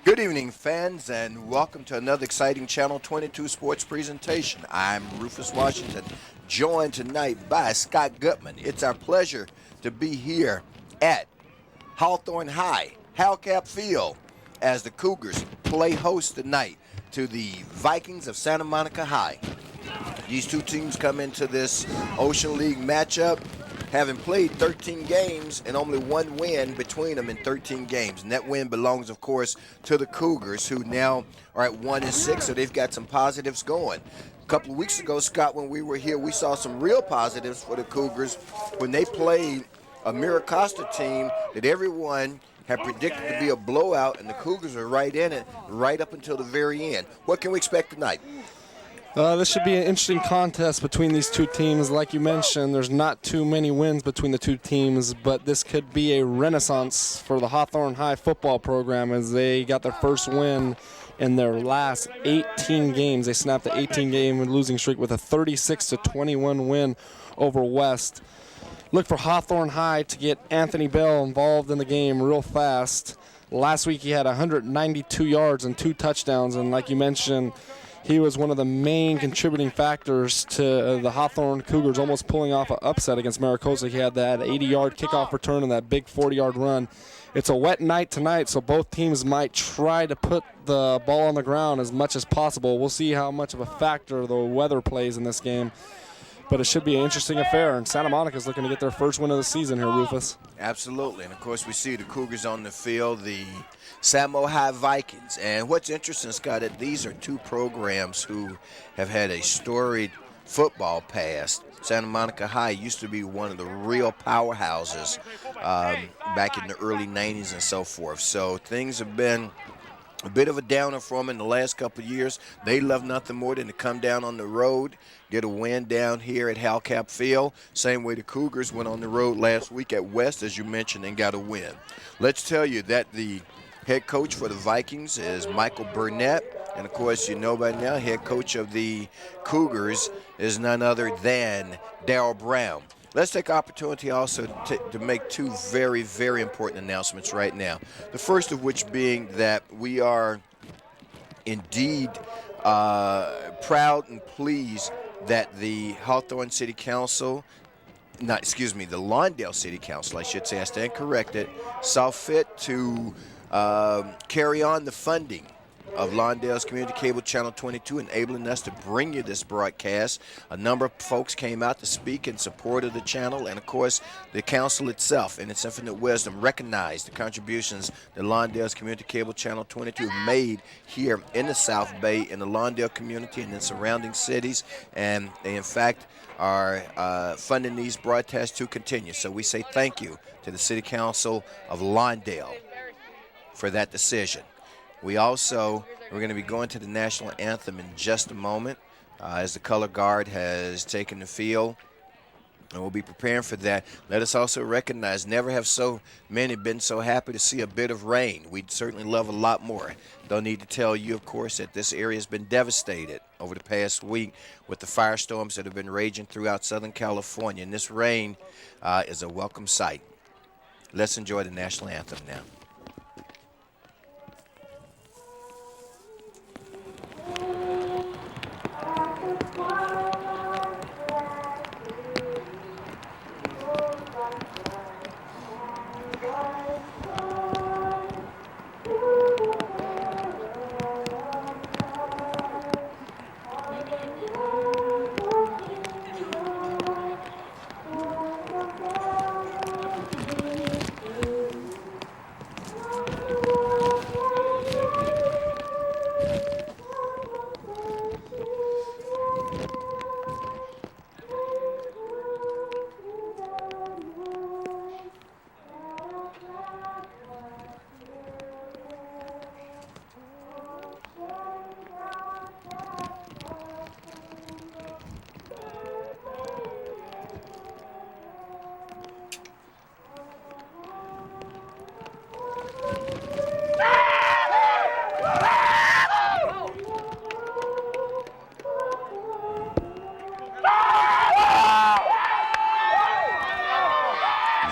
Good evening, fans, and welcome to another exciting Channel 22 sports presentation. I'm Rufus Washington, joined tonight by Scott Gutman. It's our pleasure to be here at Hawthorne High, Halcap Field, as the Cougars play host tonight to the Vikings of Santa Monica High. These two teams come into this Ocean League matchup having played 13 games and only one win between them in 13 games. And that win belongs, of course, to the Cougars, who now are at 1-6, so they've got some positives going. A couple of weeks ago, Scott, when we were here, we saw some real positives for the Cougars when they played a Miracosta team that everyone had predicted to be a blowout, and the Cougars are right in it right up until the very end. What can we expect tonight? This should be an interesting contest between these two teams. Like you mentioned, there's not too many wins between the two teams, but this could be a renaissance for the Hawthorne High football program as they got their first win in their last 18 games. They snapped the 18-game losing streak with a 36-21 win over West. Look for Hawthorne High to get Anthony Bell involved in the game real fast. Last week he had 192 yards and 2 touchdowns, and like you mentioned, he was one of the main contributing factors to the Hawthorne Cougars almost pulling off an upset against Maricosa. He had that 80-yard kickoff return and that big 40-yard run. It's a wet night tonight, so both teams might try to put the ball on the ground as much as possible. We'll see how much of a factor the weather plays in this game. But it should be an interesting affair, and Santa Monica's looking to get their first win of the season here, Rufus. Absolutely, and of course we see the Cougars on the field, the Samo High Vikings. And what's interesting, Scott, that these are two programs who have had a storied football past. Santa Monica High used to be one of the real powerhouses back in the early 90s and so forth. So things have been a bit of a downer for them in the last couple of years. They love nothing more than to come down on the road, get a win down here at Halcap Field. Same way the Cougars went on the road last week at West, as you mentioned, and got a win. Let's tell you that the head coach for the Vikings is Michael Burnett. And, of course, you know by now, head coach of the Cougars is none other than Darryl Brown. Let's take opportunity also to make two very, very important announcements right now. The first of which being that we are indeed proud and pleased that the Hawthorne City Council, the Lawndale City Council, I should say, I stand corrected, saw fit to carry on the funding of Lawndale's Community Cable Channel 22, enabling us to bring you this broadcast. A number of folks came out to speak in support of the channel, and of course the council itself in its infinite wisdom recognized the contributions that Lawndale's Community Cable Channel 22 made here in the South Bay, in the Lawndale community and in surrounding cities, and they in fact are funding these broadcasts to continue. So we say thank you to the City Council of Lawndale for that decision. We're going to be going to the national anthem in just a moment as the color guard has taken the field, and we'll be preparing for that. Let us also recognize never have so many been so happy to see a bit of rain. We'd certainly love a lot more. Don't need to tell you, of course, that this area has been devastated over the past week with the firestorms that have been raging throughout Southern California, and this rain is a welcome sight. Let's enjoy the national anthem now.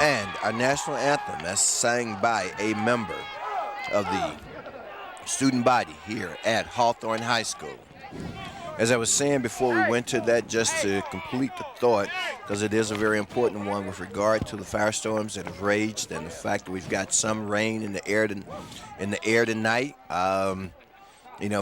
And our national anthem, that's sang by a member of the student body here at Hawthorne High School. As I was saying before we went to that, just to complete the thought, because it is a very important one with regard to the firestorms that have raged and the fact that we've got some rain in the air tonight.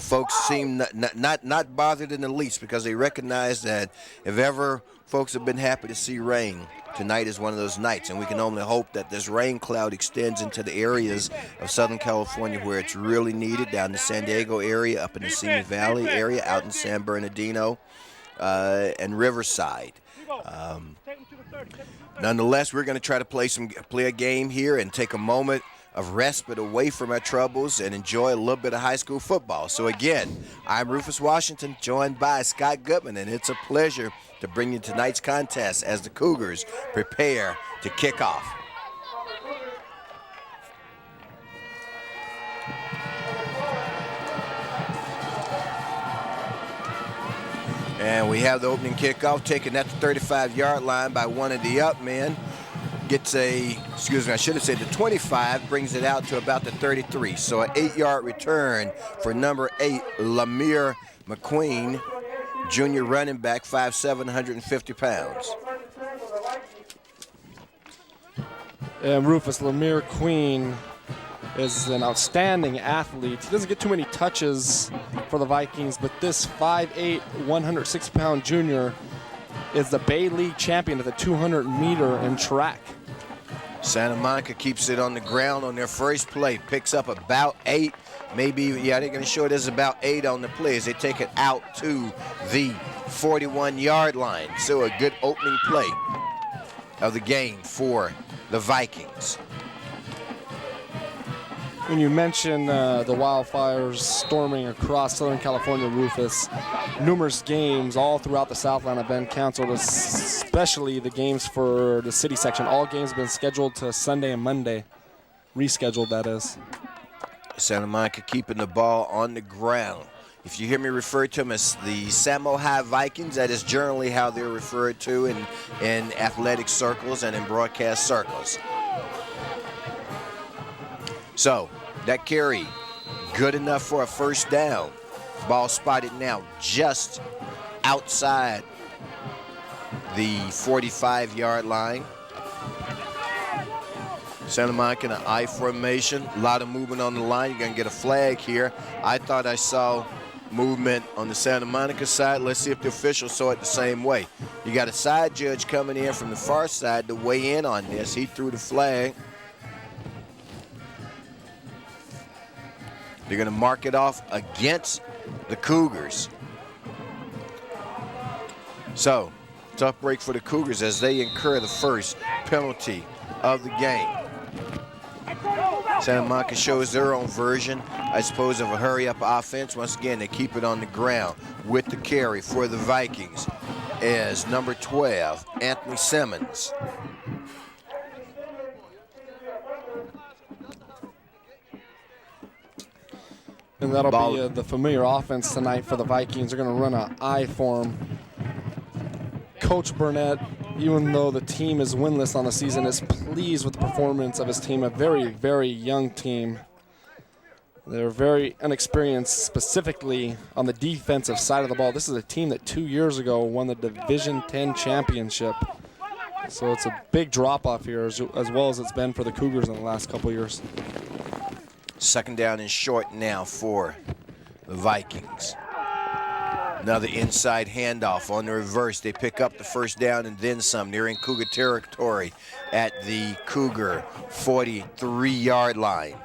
Folks seem not bothered in the least, because they recognize that if ever folks have been happy to see rain, tonight is one of those nights, and we can only hope that this rain cloud extends into the areas of Southern California where it's really needed, down the San Diego area, up in the Simi Valley area, out in San Bernardino, and Riverside. Nonetheless, we're going to try to play a game here and take a moment of respite away from our troubles and enjoy a little bit of high school football. So again, I'm Rufus Washington, joined by Scott Goodman, and it's a pleasure to bring you tonight's contest as the Cougars prepare to kick off. And we have the opening kickoff taken at the 35-yard line by one of the up men. Gets I should have said the 25, brings it out to about the 33. So an 8-yard return for number 8, Lamir McQueen, junior running back, 5'7", 150 pounds. And Rufus, Lamir Queen is an outstanding athlete. He doesn't get too many touches for the Vikings, but this 5'8", 160-pound junior is the Bay League champion at the 200-meter in track. Santa Monica keeps it on the ground on their first play, picks up about 8, maybe, they're going to show it as about 8 on the play as they take it out to the 41-yard line. So a good opening play of the game for the Vikings. When you mention the wildfires storming across Southern California, Rufus, numerous games all throughout the Southland have been canceled, especially the games for the city section. All games have been scheduled to Sunday and Monday. Rescheduled, that is. Santa Monica keeping the ball on the ground. If you hear me refer to them as the Samo High Vikings, that is generally how they're referred to in athletic circles and in broadcast circles. So, that carry, good enough for a first down. Ball spotted now just outside the 45-yard line. Santa Monica in an I formation, a lot of movement on the line. You're going to get a flag here. I thought I saw movement on the Santa Monica side. Let's see if the officials saw it the same way. You got a side judge coming in from the far side to weigh in on this. He threw the flag. They're going to mark it off against the Cougars. So, tough break for the Cougars as they incur the first penalty of the game. Santa Monica shows their own version, I suppose, of a hurry-up offense. Once again, they keep it on the ground with the carry for the Vikings as number 12, Anthony Simmons. And that'll be the familiar offense tonight for the Vikings. They're going to run an I form. Coach Burnett, even though the team is winless on the season, is pleased with the performance of his team, a very, very young team. They're very inexperienced, specifically on the defensive side of the ball. This is a team that 2 years ago won the Division X championship. So it's a big drop-off here, as well as it's been for the Cougars in the last couple years. Second down and short now for the Vikings. Another inside handoff on the reverse. They pick up the first down and then some. They're in Cougar territory at the Cougar 43-yard line.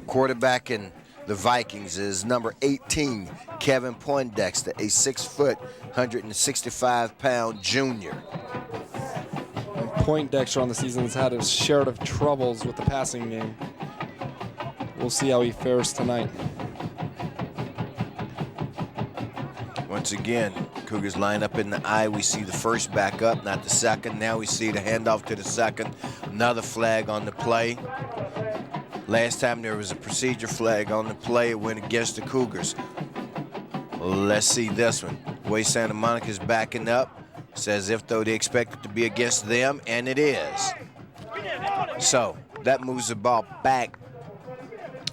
Quarterbacking the Vikings is number 18, Kevin Poindexter, a 6', 165-pound junior. And Poindexter on the season has had his share of troubles with the passing game. We'll see how he fares tonight. Once again, Cougars line up in the I. We see the first back up, not the second. Now we see the handoff to the second. Another flag on the play. Last time there was a procedure flag on the play. It went against the Cougars. Let's see this one. The way Santa Monica's backing up, says if though they expect it to be against them, and it is. So that moves the ball back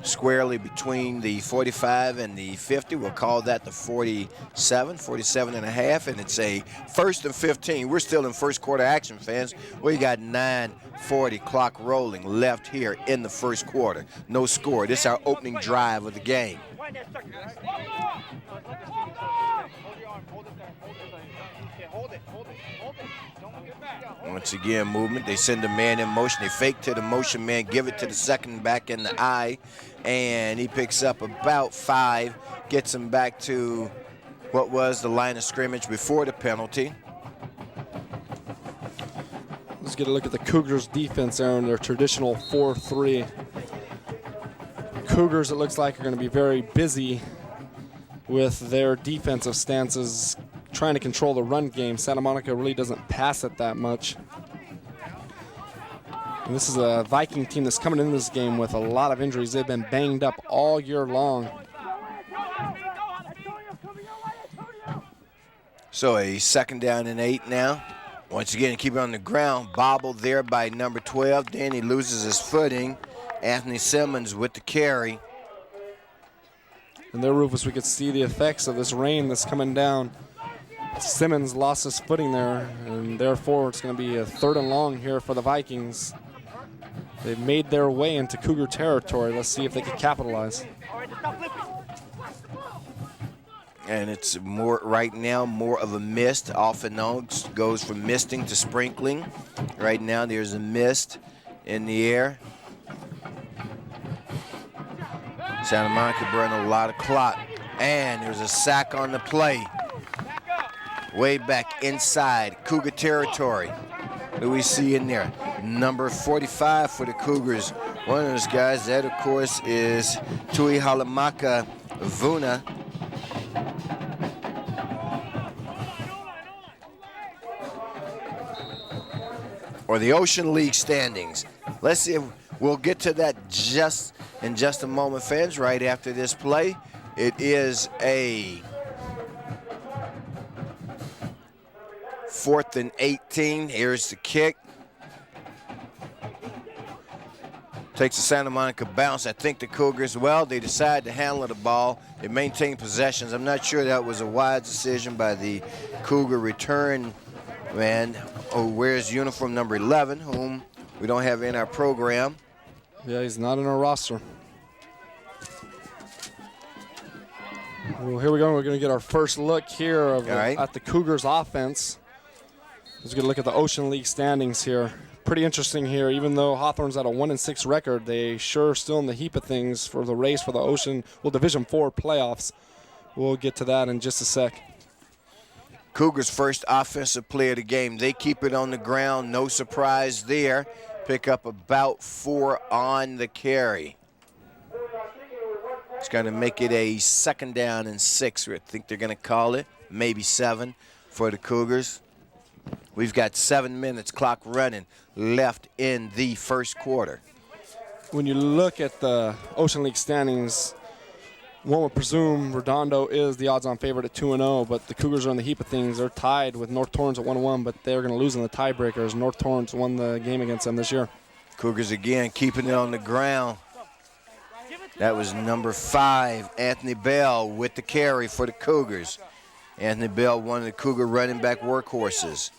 squarely between the 45 and the 50. We'll call that the 47 and a half, and it's a 1st and 15. We're still in first quarter action, fans. We got 9:40 clock rolling left here in the first quarter. No score. This is our opening drive of the game. Once again, movement. They send a man in motion. They fake to the motion man, give it to the second back in the eye, and he picks up about 5, gets him back to what was the line of scrimmage before the penalty. Let's get a look at the Cougars defense there in their traditional 4-3. Cougars, it looks like, are going to be very busy with their defensive stances, trying to control the run game. Santa Monica really doesn't pass it that much. And this is a Viking team that's coming into this game with a lot of injuries. They've been banged up all year long. So a 2nd down and 8 now. Once again, keep it on the ground. Bobbled there by number 12. Then he loses his footing. Anthony Simmons with the carry. And there, Rufus, we could see the effects of this rain that's coming down. Simmons lost his footing there, and therefore it's going to be a 3rd and long here for the Vikings. They've made their way into Cougar territory. Let's see if they can capitalize. And it's more right now, more of a mist. Off and on, goes from misting to sprinkling. Right now there's a mist in the air. Santa Monica burning a lot of clock. And there's a sack on the play. Way back inside Cougar territory. What do we see in there? Number 45 for the Cougars. One of those guys, that of course is Tui Halamaka Vuna. Or the Ocean League standings. Let's see if we'll get to that in just a moment, fans, right after this play. It is a 4th and 18. Here's the kick. Takes a Santa Monica bounce. I think the Cougars, well, they decide to handle the ball. They maintain possessions. I'm not sure that was a wise decision by the Cougar return man who wears uniform number 11, whom we don't have in our program. Yeah, he's not in our roster. Well, here we go. We're going to get our first look here of at the Cougars offense. Let's get a look at the Ocean League standings here. Pretty interesting here. Even though Hawthorne's at a 1-6 record, they sure are still in the heap of things for the race for the Division IV playoffs. We'll get to that in just a sec. Cougars' first offensive play of the game. They keep it on the ground. No surprise there. Pick up about 4 on the carry. It's going to make it a 2nd down and 6. I think they're going to call it. Maybe 7 for the Cougars. We've got 7 minutes clock running left in the first quarter. When you look at the Ocean League standings, one would presume Redondo is the odds-on favorite at 2-0, but the Cougars are in the heap of things. They're tied with North Torrance at 1-1, but they're going to lose in the tiebreakers. North Torrance won the game against them this year. Cougars again keeping it on the ground. That was number 5, Anthony Bell, with the carry for the Cougars. Anthony Bell, one of the Cougar running back workhorses.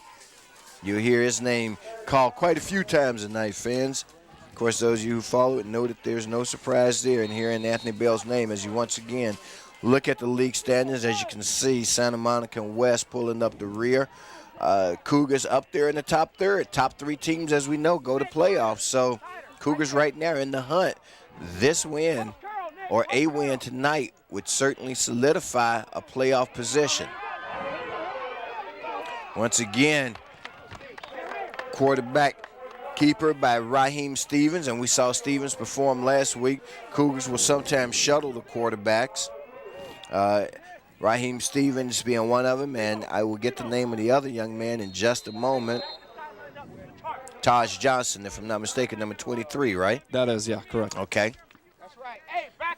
You'll hear his name called quite a few times tonight, fans. Of course, those of you who follow it know that there's no surprise there in hearing Anthony Bell's name as you once again look at the league standings. As you can see, Santa Monica and West pulling up the rear. Cougars up there in the top third. Top 3 teams, as we know, go to playoffs. So Cougars right now in the hunt. This win or a win tonight would certainly solidify a playoff position. Once again, quarterback keeper by Raheem Stevens, and we saw Stevens perform last week. Cougars will sometimes shuttle the quarterbacks. Raheem Stevens being one of them, and I will get the name of the other young man in just a moment. Taj Johnson, if I'm not mistaken, number 23, right? That is, yeah, correct. Okay.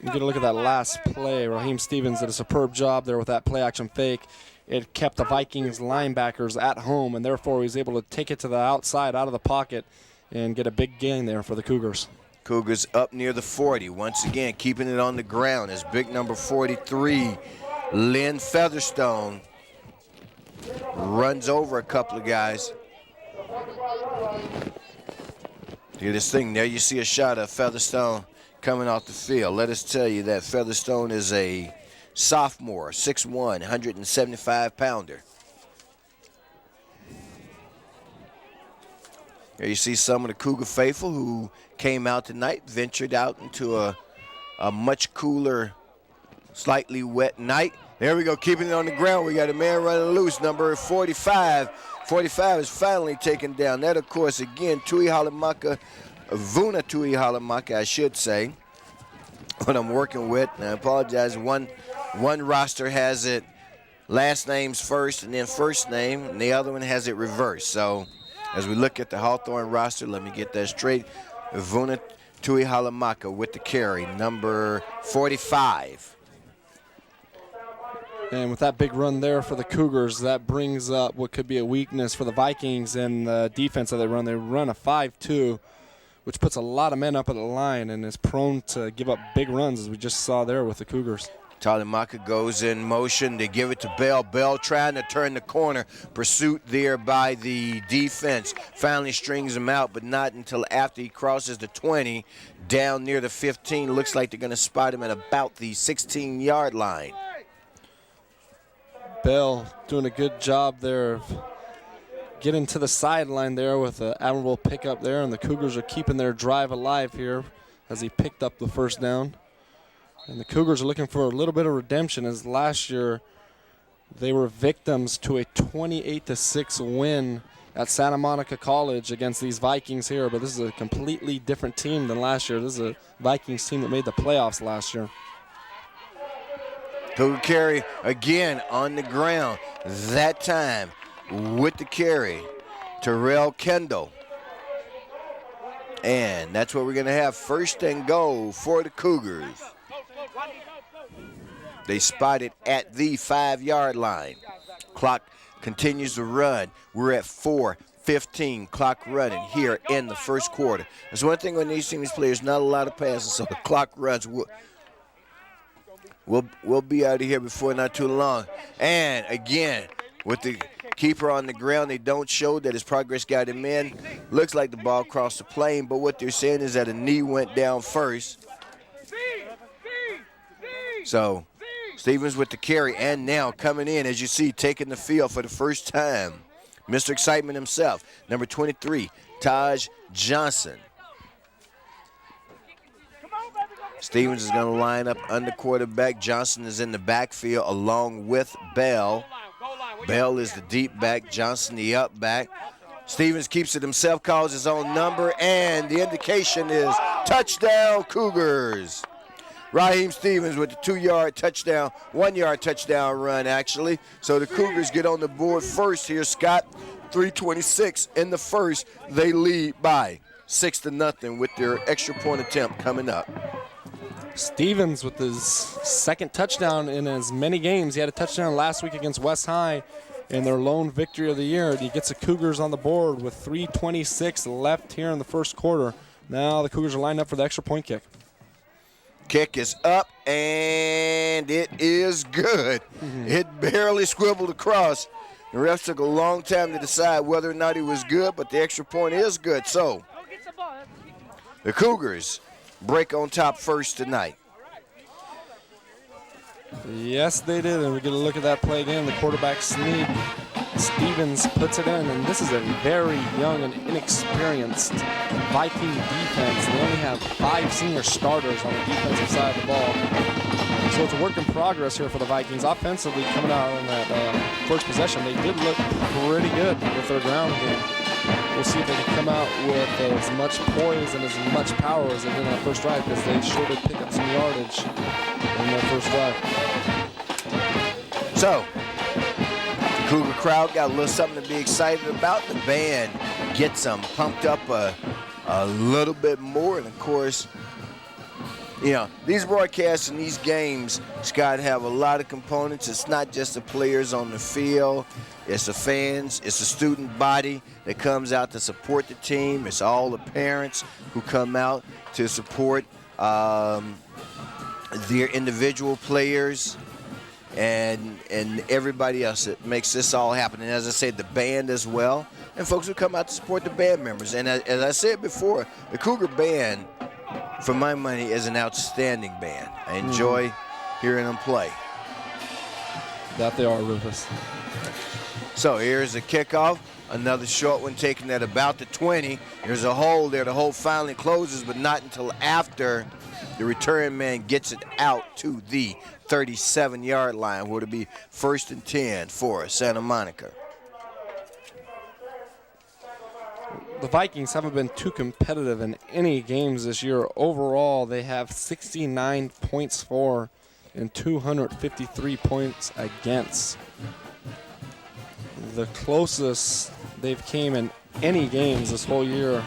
You get a look at that last play. Raheem Stevens did a superb job there with that play-action fake. It kept the Vikings linebackers at home, and therefore he was able to take it to the outside, out of the pocket, and get a big gain there for the Cougars. Cougars up near the 40. Once again, keeping it on the ground is big number 43, Lynn Featherstone. Runs over a couple of guys. Look at this thing there. You see a shot of Featherstone coming off the field. Let us tell you that Featherstone is a sophomore, 6'1", 175-pounder. There you see some of the Cougar faithful who came out tonight, ventured out into a much cooler, slightly wet night. There we go, keeping it on the ground. We got a man running loose, number 45. 45 is finally taken down. That, of course, again, Vuna Tui Halamaka, I should say, what I'm working with. And I apologize, one roster has it last names first and then first name, and the other one has it reversed. So as we look at the Hawthorne roster, let me get that straight. Vuna Tui Halamaka with the carry, number 45. And with that big run there for the Cougars, that brings up what could be a weakness for the Vikings in the defense that they run. They run a 5-2, which puts a lot of men up at the line and is prone to give up big runs, as we just saw there with the Cougars. Talimaka goes in motion. They give it to Bell. Bell trying to turn the corner. Pursuit there by the defense. Finally strings him out, but not until after he crosses the 20. Down near the 15. Looks like they're going to spot him at about the 16-yard line. Bell doing a good job there of getting to the sideline there with an admirable pickup there, and the Cougars are keeping their drive alive here as he picked up the first down. And the Cougars are looking for a little bit of redemption, as last year they were victims to a 28-6 win at Santa Monica College against these Vikings here, but this is a completely different team than last year. This is a Vikings team that made the playoffs last year. Cougar carry again on the ground. That time with the carry, Terrell Kendall. And that's what we're going to have. First and goal for the Cougars. They spot it at the 5-yard line. Clock continues to run. We're at 4:15. Clock running here in the first quarter. There's one thing when these teams play, there's not a lot of passes, so the clock runs. We'll be out of here before not too long. And again, with the keeper on the ground, they don't show that his progress got him in. Looks like the ball crossed the plane, but what they're saying is that a knee went down first. So Stevens with the carry, and now coming in, as you see, taking the field for the first time. Mr. Excitement himself, number 23, Taj Johnson. Stevens is going to line up under quarterback. Johnson is in the backfield along with Bell. Bell is the deep back, Johnson the up back. Stevens keeps it himself, calls his own number, and the indication is touchdown Cougars. Raheem Stevens with the 2-yard touchdown, 1-yard touchdown run, actually. So the Cougars get on the board first here, Scott. 3:26 in the first. They lead by 6-0 with their extra point attempt coming up. Stevens with his second touchdown in as many games. He had a touchdown last week against West High in their lone victory of the year. He gets the Cougars on the board with 3:26 left here in the first quarter. Now the Cougars are lined up for the extra point kick. Kick is up, and it is good. It barely scribbled across. The refs took a long time to decide whether or not it was good, but the extra point is good. So the Cougars break on top first tonight. Yes, they did, and we get a look at that play again. The quarterback sneak. Stevens puts it in, and this is a very young and inexperienced Viking defense. They only have 5 senior starters on the defensive side of the ball. So it's a work in progress here for the Vikings. Offensively, coming out on that first possession, they did look pretty good with their ground game. We'll see if they can come out with as much poise and as much power as they did on that first drive, because they sure did pick up some yardage in their first drive. So, the Cougar crowd got a little something to be excited about. The band gets them pumped up a little bit more. And, of course, these broadcasts and these games, Scott, have a lot of components. It's not just the players on the field. It's the fans. It's the student body that comes out to support the team. It's all the parents who come out to support their individual players and everybody else that makes this all happen. And as I said, the band as well, and folks who come out to support the band members. And as I said before, the Cougar Band, for my money, is an outstanding band. I enjoy hearing them play. That they are, Rufus. So here's a kickoff. Another short one taken at about the 20. There's a hole there. The hole finally closes, but not until after the return man gets it out to the 37-yard line, where it'll be 1st and 10 for Santa Monica. The Vikings haven't been too competitive in any games this year. Overall, they have 69 points for and 253 points against. The closest they've came in any games this whole year,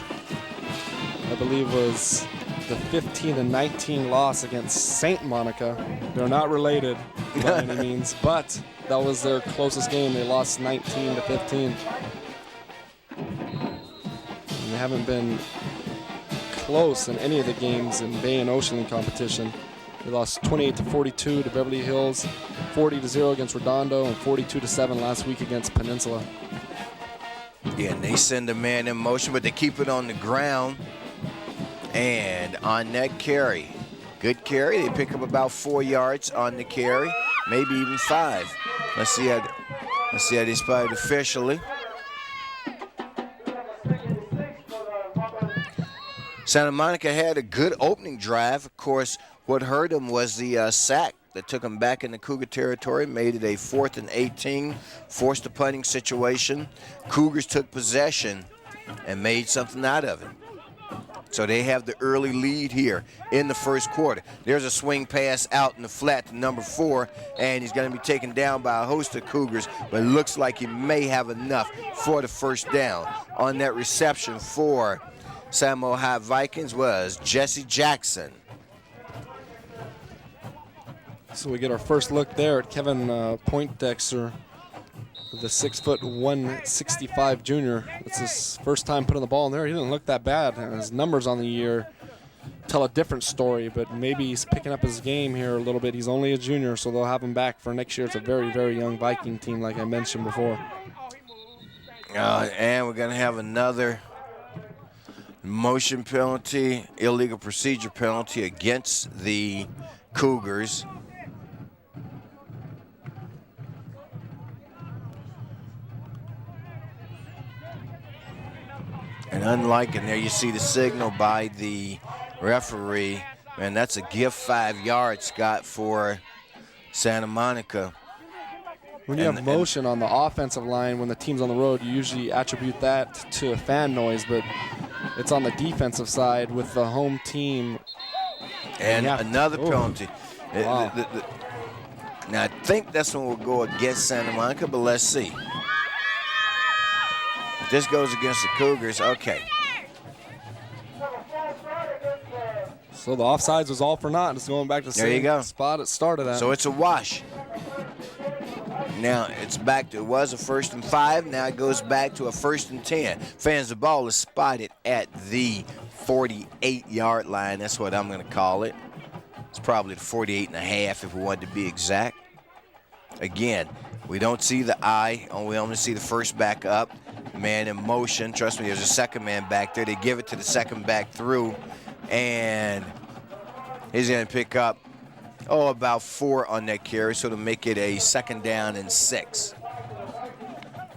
I believe, was the 15-19 loss against St. Monica. They're not related by any means, but that was their closest game. They lost 19-15. They haven't been close in any of the games in Bay and Ocean League competition. They lost 28-42 to Beverly Hills, 40-0 against Redondo, and 42-7 last week against Peninsula. Yeah, and they send a man in motion, but they keep it on the ground. And on that carry, good carry. They pick up about 4 yards on the carry, maybe even 5. Let's see how they spot it officially. Santa Monica had a good opening drive. Of course, what hurt them was the sack that took them back into Cougar territory, made it a 4th and 18, forced a punting situation. Cougars took possession and made something out of it. So they have the early lead here in the first quarter. There's a swing pass out in the flat to number 4, and he's going to be taken down by a host of Cougars, but it looks like he may have enough for the first down. On that reception for Samoa High Vikings was Jesse Jackson. So we get our first look there at Kevin Poindexter, the 6', 165 junior. It's his first time putting the ball in there. He didn't look that bad. And his numbers on the year tell a different story, but maybe he's picking up his game here a little bit. He's only a junior, so they'll have him back for next year. It's a very, very young Viking team, like I mentioned before. And we're going to have another motion penalty, illegal procedure penalty against the Cougars. And unlike, and there you see the signal by the referee. Man, that's a gift 5 yards, Scott, for Santa Monica. When you have motion on the offensive line when the team's on the road, you usually attribute that to a fan noise, but it's on the defensive side with the home team. And another penalty. Wow. Now, I think this one will go against Santa Monica, but let's see. If this goes against the Cougars, okay. So the offsides was all for naught. It's going back to the same spot it started at. So it's a wash. Now it's back to, it was a 1st and 5. Now it goes back to a 1st and 10. Fans, the ball is spotted at the 48-yard line. That's what I'm going to call it. It's probably the 48 and a half if we wanted to be exact. Again, we don't see the eye. We only see the first back up. Man in motion. Trust me, there's a second man back there. They give it to the second back through, and he's going to pick up, about 4 on that carry, so to make it a 2nd down and 6.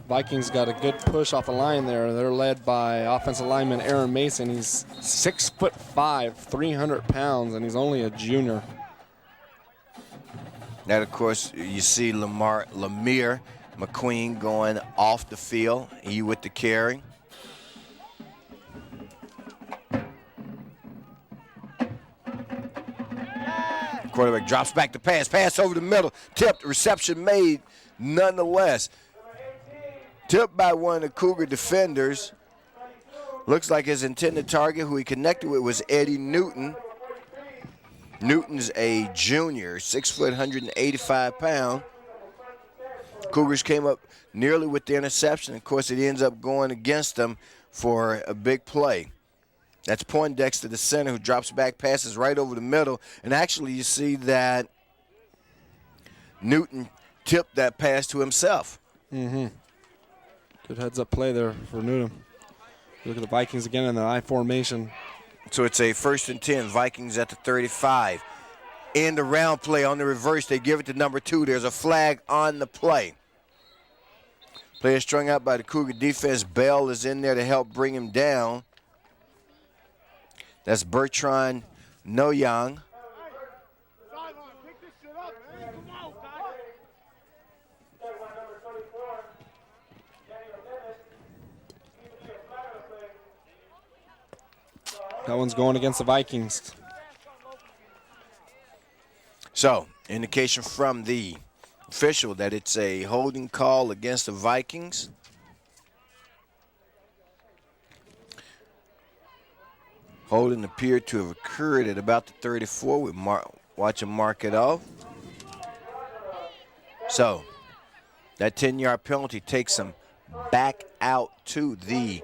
Vikings got a good push off the line there. They're led by offensive lineman Aaron Mason. He's 6'5", 300 pounds, and he's only a junior. That, of course, you see Lemire McQueen going off the field. He with the carry. Quarterback drops back to pass. Pass over the middle. Tipped. Reception made nonetheless. Tipped by one of the Cougar defenders. Looks like his intended target, who he connected with, was Eddie Newton. Newton's a junior, 6 foot, 185 pound. Cougars came up nearly with the interception. Of course, it ends up going against them for a big play. That's Poindexter, the center, who drops back, passes right over the middle. And actually, you see that Newton tipped that pass to himself. Mm-hmm. Good heads-up play there for Newton. Look at the Vikings again in the I formation. So it's a 1st and 10. Vikings at the 35. End around play on the reverse. They give it to number 2. There's a flag on the play. Player strung out by the Cougar defense. Bell is in there to help bring him down. That's Bertrand Noyang. That one's going against the Vikings. So, indication from the official that it's a holding call against the Vikings. Holding appeared to have occurred at about the 34. We watch him mark it off. So, that 10-yard penalty takes him back out to the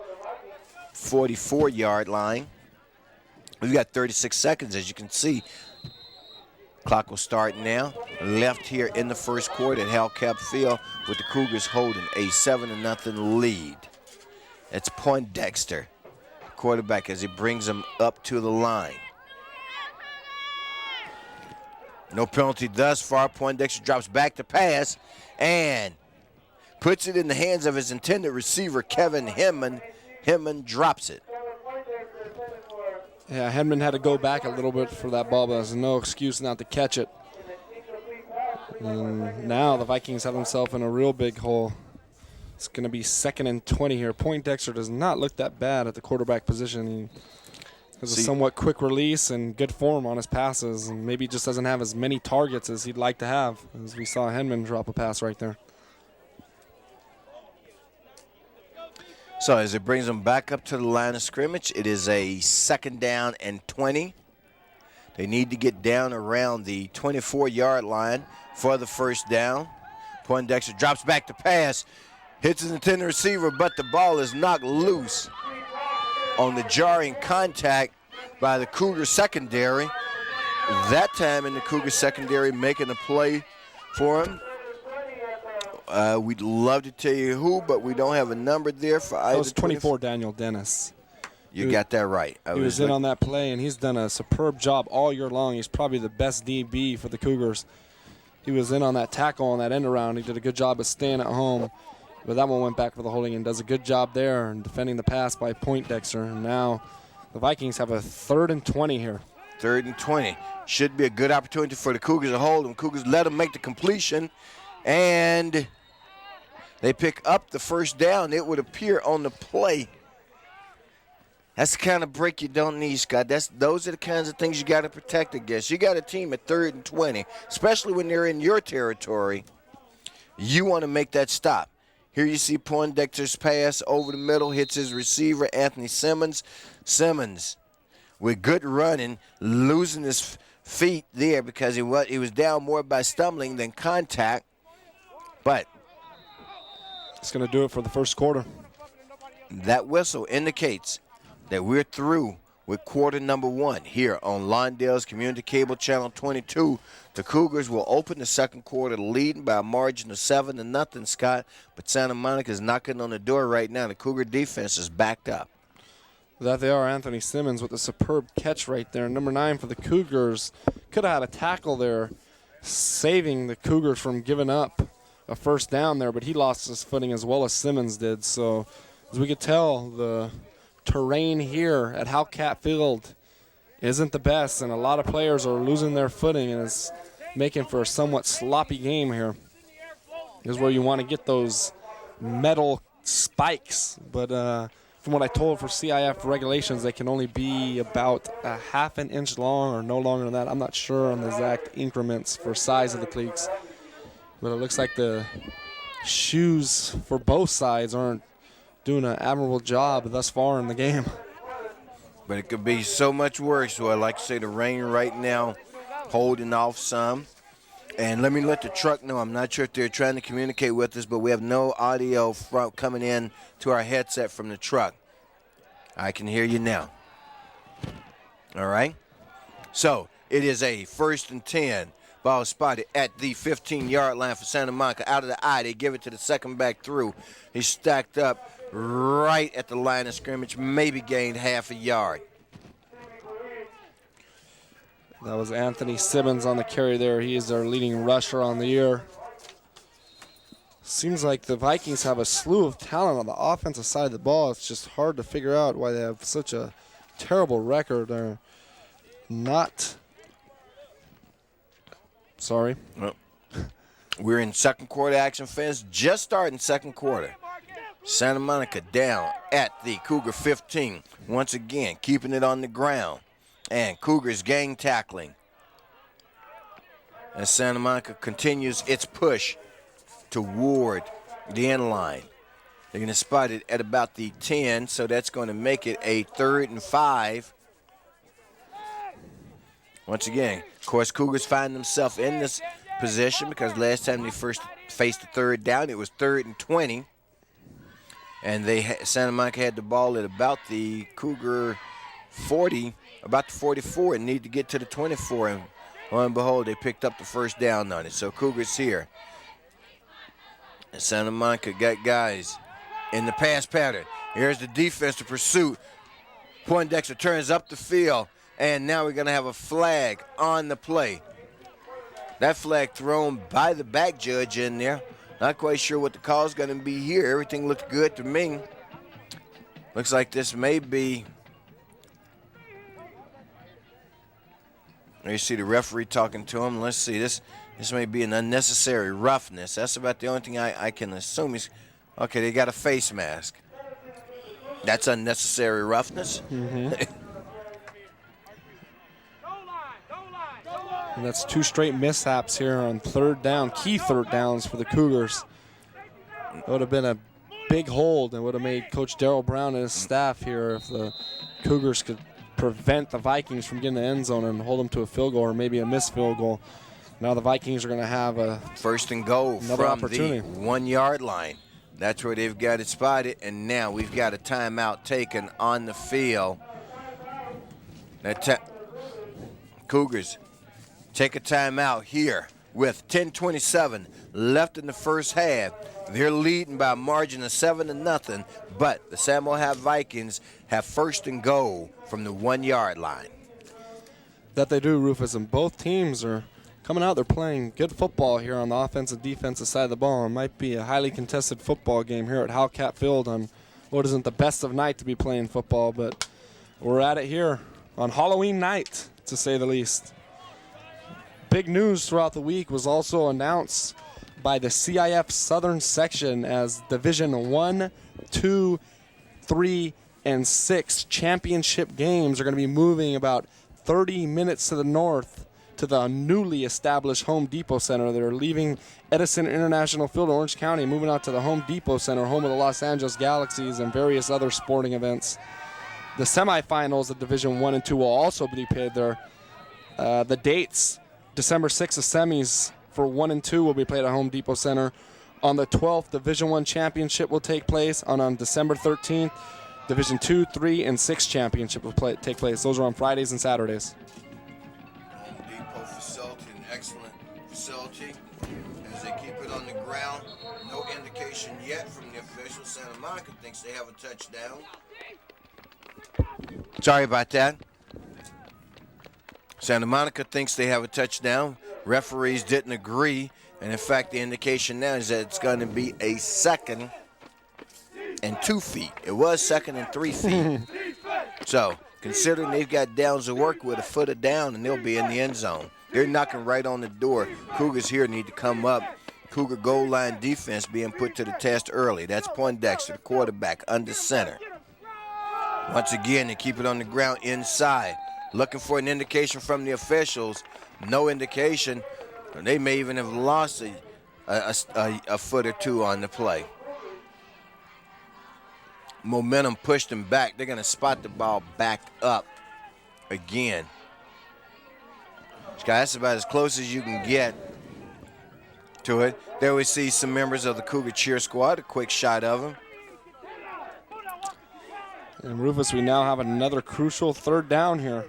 44-yard line. We've got 36 seconds, as you can see. Clock will start now. Left here in the first quarter at Hellcat Field with the Cougars holding a 7-0 lead. It's Poindexter, quarterback, as he brings them up to the line. No penalty thus far. Poindexter drops back to pass and puts it in the hands of his intended receiver, Kevin Hinman. Hinman drops it. Yeah, Hedman had to go back a little bit for that ball, but there's no excuse not to catch it. And now the Vikings have themselves in a real big hole. It's going to be 2nd and 20 here. Poindexter does not look that bad at the quarterback position. He has a somewhat quick release and good form on his passes, and maybe just doesn't have as many targets as he'd like to have, as we saw Hedman drop a pass right there. So as it brings them back up to the line of scrimmage, it is a 2nd down and 20. They need to get down around the 24-yard line for the 1st down. Poindexter drops back to pass, hits his intended receiver, but the ball is knocked loose on the jarring contact by the Cougar secondary. That time in the Cougar secondary making a play for him. We'd love to tell you who, but we don't have a number there for either. That was 24, Daniel Dennis. You got that right. He was in on that play, and he's done a superb job all year long. He's probably the best DB for the Cougars. He was in on that tackle on that end around. He did a good job of staying at home, but that one went back for the holding and does a good job there in defending the pass by Poindexter. And now the Vikings have a 3rd and 20 here. 3rd and 20. Should be a good opportunity for the Cougars to hold them. Cougars let them make the completion, and they pick up the 1st down. It would appear on the play. That's the kind of break you don't need, Scott. Those are the kinds of things you got to protect against. You got a team at 3rd and 20, especially when they're in your territory. You want to make that stop. Here you see Poindexter's pass over the middle, hits his receiver, Anthony Simmons. Simmons, with good running, losing his feet there because he was down more by stumbling than contact. But it's going to do it for the 1st quarter. That whistle indicates that we're through with quarter number 1 here on Lawndale's Community Cable Channel 22. The Cougars will open the 2nd quarter leading by a margin of 7-0, Scott. But Santa Monica's knocking on the door right now. The Cougar defense is backed up. That they are. Anthony Simmons with a superb catch right there. Number 9 for the Cougars. Could have had a tackle there, saving the Cougars from giving up a 1st down there, but he lost his footing as well as Simmons did. So as we could tell, the terrain here at Hellcat Field isn't the best, and a lot of players are losing their footing, and it's making for a somewhat sloppy game here. This is where you want to get those metal spikes, but from what I told for CIF regulations, they can only be about a 1/2 inch long or no longer than that. I'm not sure on the exact increments for size of the cleats, but it looks like the shoes for both sides aren't doing an admirable job thus far in the game. But it could be so much worse. So I like to say the rain right now holding off some. And let me let the truck know, I'm not sure if they're trying to communicate with us, but we have no audio coming in to our headset from the truck. I can hear you now. All right? So it is a 1st and 10. Ball spotted at the 15-yard line for Santa Monica. Out of the eye, they give it to the second back through. He's stacked up right at the line of scrimmage, maybe gained half a yard. That was Anthony Simmons on the carry there. He is our leading rusher on the year. Seems like the Vikings have a slew of talent on the offensive side of the ball. It's just hard to figure out why they have such a terrible record. They're not... Sorry. Well, we're in second quarter action, fans. Just starting second quarter. Santa Monica down at the Cougar 15. Once again, keeping it on the ground. And Cougars gang tackling. As Santa Monica continues its push toward the end line. They're going to spot it at about the 10, so that's going to make it a 3rd and 5. Once again, of course, Cougars find themselves in this position because last time they first faced the 3rd down, it was 3rd and 20. And Santa Monica had the ball at about the Cougar 40, about the 44, and need to get to the 24. And lo and behold, they picked up the first down on it. So Cougars here. And Santa Monica got guys in the pass pattern. Here's the defensive pursuit. Poindexter turns up the field, and now we're going to have a flag on the play. That flag thrown by the back judge in there. Not quite sure what the call is going to be here. Everything looked good to me. Looks like this may be. There you see the referee talking to him. Let's see. This may be an unnecessary roughness. That's about the only thing I can assume. Okay, they got a face mask. That's unnecessary roughness. Mm-hmm. And that's 2 straight mishaps here on 3rd down, key 3rd downs for the Cougars. It would have been a big hold and would have made Coach Darryl Brown and his staff here if the Cougars could prevent the Vikings from getting the end zone and hold them to a field goal or maybe a missed field goal. Now the Vikings are going to have a 1st and goal from the 1-yard line. That's where they've got it spotted, and now we've got a timeout taken on the field. Cougars take a timeout here with 10:27 left in the first half. They're leading by a margin of 7-0, but the Samuel High Vikings have 1st and goal from the 1-yard line. That they do, Rufus, and both teams are coming out. They're playing good football here on the offensive and defensive side of the ball. It might be a highly contested football game here at Howcat Field on what isn't the best of night to be playing football, but we're at it here on Halloween night, to say the least. Big news throughout the week was also announced by the CIF Southern Section as Division 1, 2, 3, and 6 championship games are going to be moving about 30 minutes to the north to the newly established Home Depot Center. They're leaving Edison International Field in Orange County, moving out to the Home Depot Center, home of the Los Angeles Galaxies and various other sporting events. The semifinals of Division 1 and 2 will also be played there. The dates, December 6th, the semis for 1 and 2 will be played at Home Depot Center. On the 12th, Division 1 championship will take place. On December 13th, Division 2, 3, and 6 championship will take place. Those are on Fridays and Saturdays. Home Depot facility, an excellent facility. As they keep it on the ground, no indication yet from the officials. Santa Monica thinks they have a touchdown. Sorry about that. Santa Monica thinks they have a touchdown. Referees didn't agree. And in fact, the indication now is that it's going to be a 2nd and 2 feet. It was 2nd and 3 feet. So, considering they've got downs to work with, a foot of down, and they'll be in the end zone. They're knocking right on the door. Cougars here need to come up. Cougar goal line defense being put to the test early. That's Poindexter, the quarterback, under center. Once again, they keep it on the ground inside. Looking for an indication from the officials. No indication. They may even have lost a foot or two on the play. Momentum pushed them back. They're going to spot the ball back up again. That's about as close as you can get to it. There we see some members of the Cougar cheer squad, a quick shot of them. And Rufus, we now have another crucial third down here.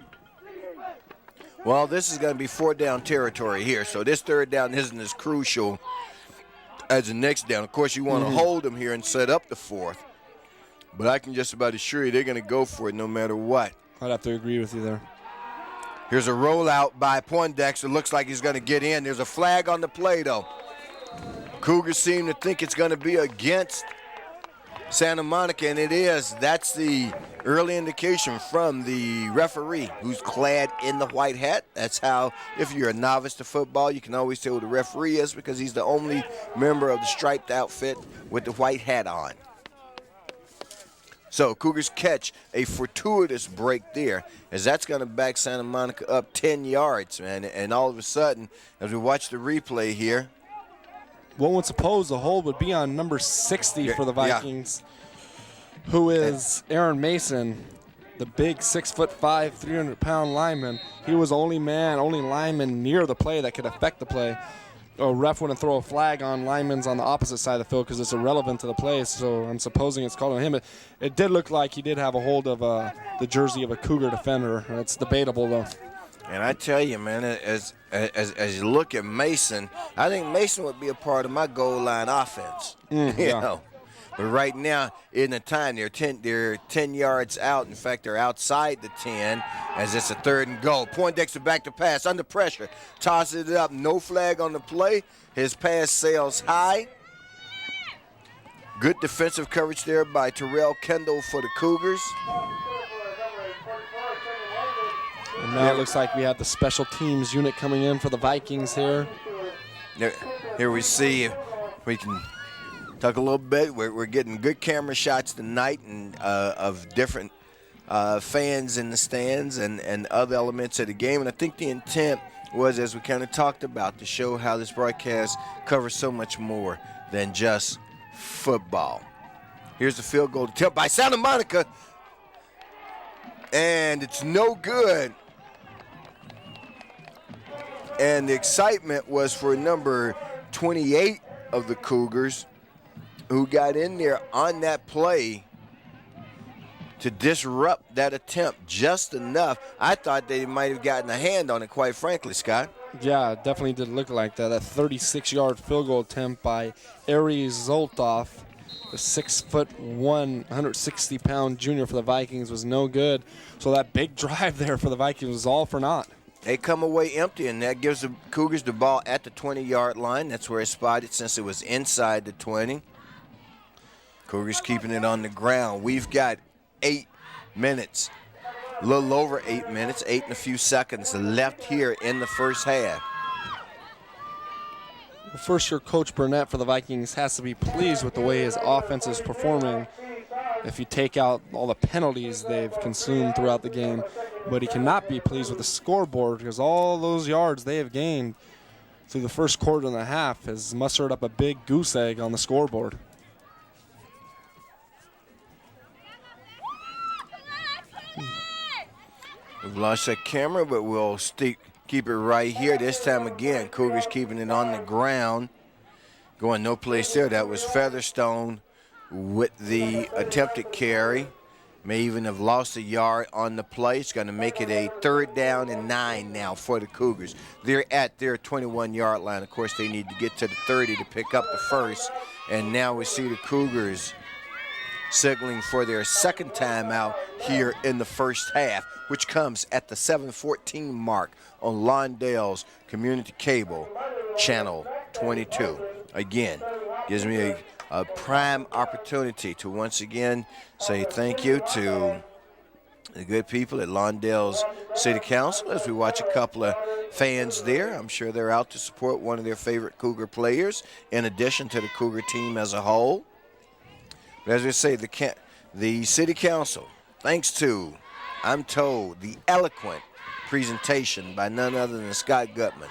Well, this is going to be fourth down territory here, so this third down isn't as crucial as the next down. Of course, you want to hold them here and set up the fourth, but I can just about assure you they're going to go for it no matter what. I'd have to agree with you there. Here's a rollout by Poindexter. Looks like he's going to get in. There's a flag on the play, though. Cougars seem to think it's going to be against Santa Monica, and it is. That's the early indication from the referee, who's clad in the white hat. That's how, if you're a novice to football, you can always tell who the referee is because he's the only member of the striped outfit with the white hat on. So Cougars catch a fortuitous break there, as that's going to back Santa Monica up 10 yards, man. And all of a sudden, as we watch the replay here, one would suppose the hold would be on number 60 for the Vikings, who is Aaron Mason, the big 6'5", 300-pound lineman. He was the only lineman near the play that could affect the play. A ref wouldn't throw a flag on linemen on the opposite side of the field because it's irrelevant to the play, so I'm supposing it's called on him. It did look like he did have a hold of the jersey of a Cougar defender. It's debatable, though. And I tell you, man, as you look at Mason, I think Mason would be a part of my goal line offense. You know. But right now, in the time, they're 10 yards out. In fact, they're outside the 10 as it's a 3rd and goal. Poindexter back to pass, under pressure. Tosses it up, no flag on the play. His pass sails high. Good defensive coverage there by Terrell Kendall for the Cougars. And now it looks like we have the special teams unit coming in for the Vikings here. Here we see if we can talk a little bit. We're getting good camera shots tonight and of different fans in the stands and other elements of the game. And I think the intent was, as we kind of talked about, to show how this broadcast covers so much more than just football. Here's the field goal attempt by Santa Monica. And it's no good. And the excitement was for number 28 of the Cougars, who got in there on that play to disrupt that attempt just enough. I thought they might have gotten a hand on it, quite frankly, Scott. Yeah, it definitely did look like that. That 36-yard field goal attempt by Aries Zoltoff, the 6'1", 160-pound junior for the Vikings, was no good. So that big drive there for the Vikings was all for naught. They come away empty, and that gives the Cougars the ball at the 20-yard line. That's where it's spotted since it was inside the 20. Cougars keeping it on the ground. We've got 8 minutes, a little over 8 minutes, 8 and a few seconds left here in the first half. The first-year coach Burnett for the Vikings has to be pleased with the way his offense is performing if you take out all the penalties they've consumed throughout the game. But he cannot be pleased with the scoreboard because all those yards they have gained through the first quarter and a half has mustered up a big goose egg on the scoreboard. We've lost that camera, but we'll keep it right here. This time again, Cougars keeping it on the ground. Going no place there. That was Featherstone with the attempted carry. May even have lost a yard on the play. It's going to make it a 3rd down and 9 now for the Cougars. They're at their 21-yard line. Of course, they need to get to the 30 to pick up the first. And now we see the Cougars signaling for their second timeout here in the first half, which comes at the 7:14 mark on Lawndale's Community Cable, Channel 22. Again, gives me a prime opportunity to once again say thank you to the good people at Lawndale's City Council as we watch a couple of fans there. I'm sure they're out to support one of their favorite Cougar players in addition to the Cougar team as a whole. But as we say, the City Council, thanks to, I'm told, the eloquent presentation by none other than Scott Gutman,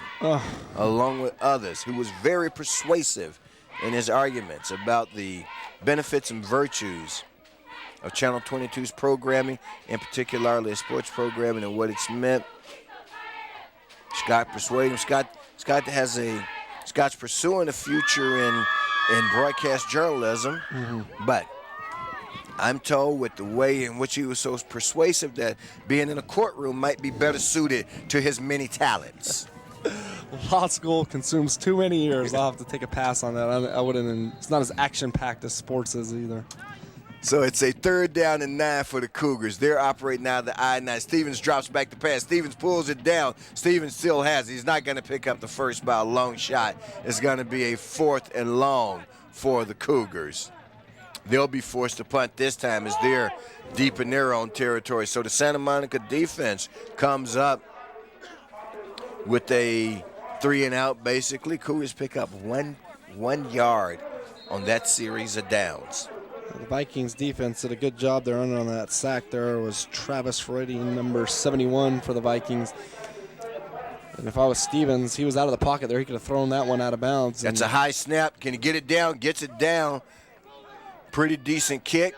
along with others, who was very persuasive in his arguments about the benefits and virtues of Channel 22's programming, and particularly sports programming and what it's meant. Scott persuaded him. Scott's pursuing a future in broadcast journalism, but I'm told with the way in which he was so persuasive that being in a courtroom might be better suited to his many talents. Law school consumes too many years. I'll have to take a pass on that. I wouldn't. It's not as action-packed as sports is either. So it's a 3rd down and 9 for the Cougars. They're operating out of the I-9. Stevens drops back to pass. Stevens pulls it down. Stevens still has it. He's not going to pick up the first by a long shot. It's going to be a 4th and long for the Cougars. They'll be forced to punt this time as they're deep in their own territory. So the Santa Monica defense comes up with a 3 and out basically. Cougars pick up one yard on that series of downs. The Vikings defense did a good job there on that sack. There was Travis Freudy, number 71 for the Vikings. And if I was Stevens, he was out of the pocket there. He could have thrown that one out of bounds. That's a high snap. Can he get it down? Gets it down. Pretty decent kick.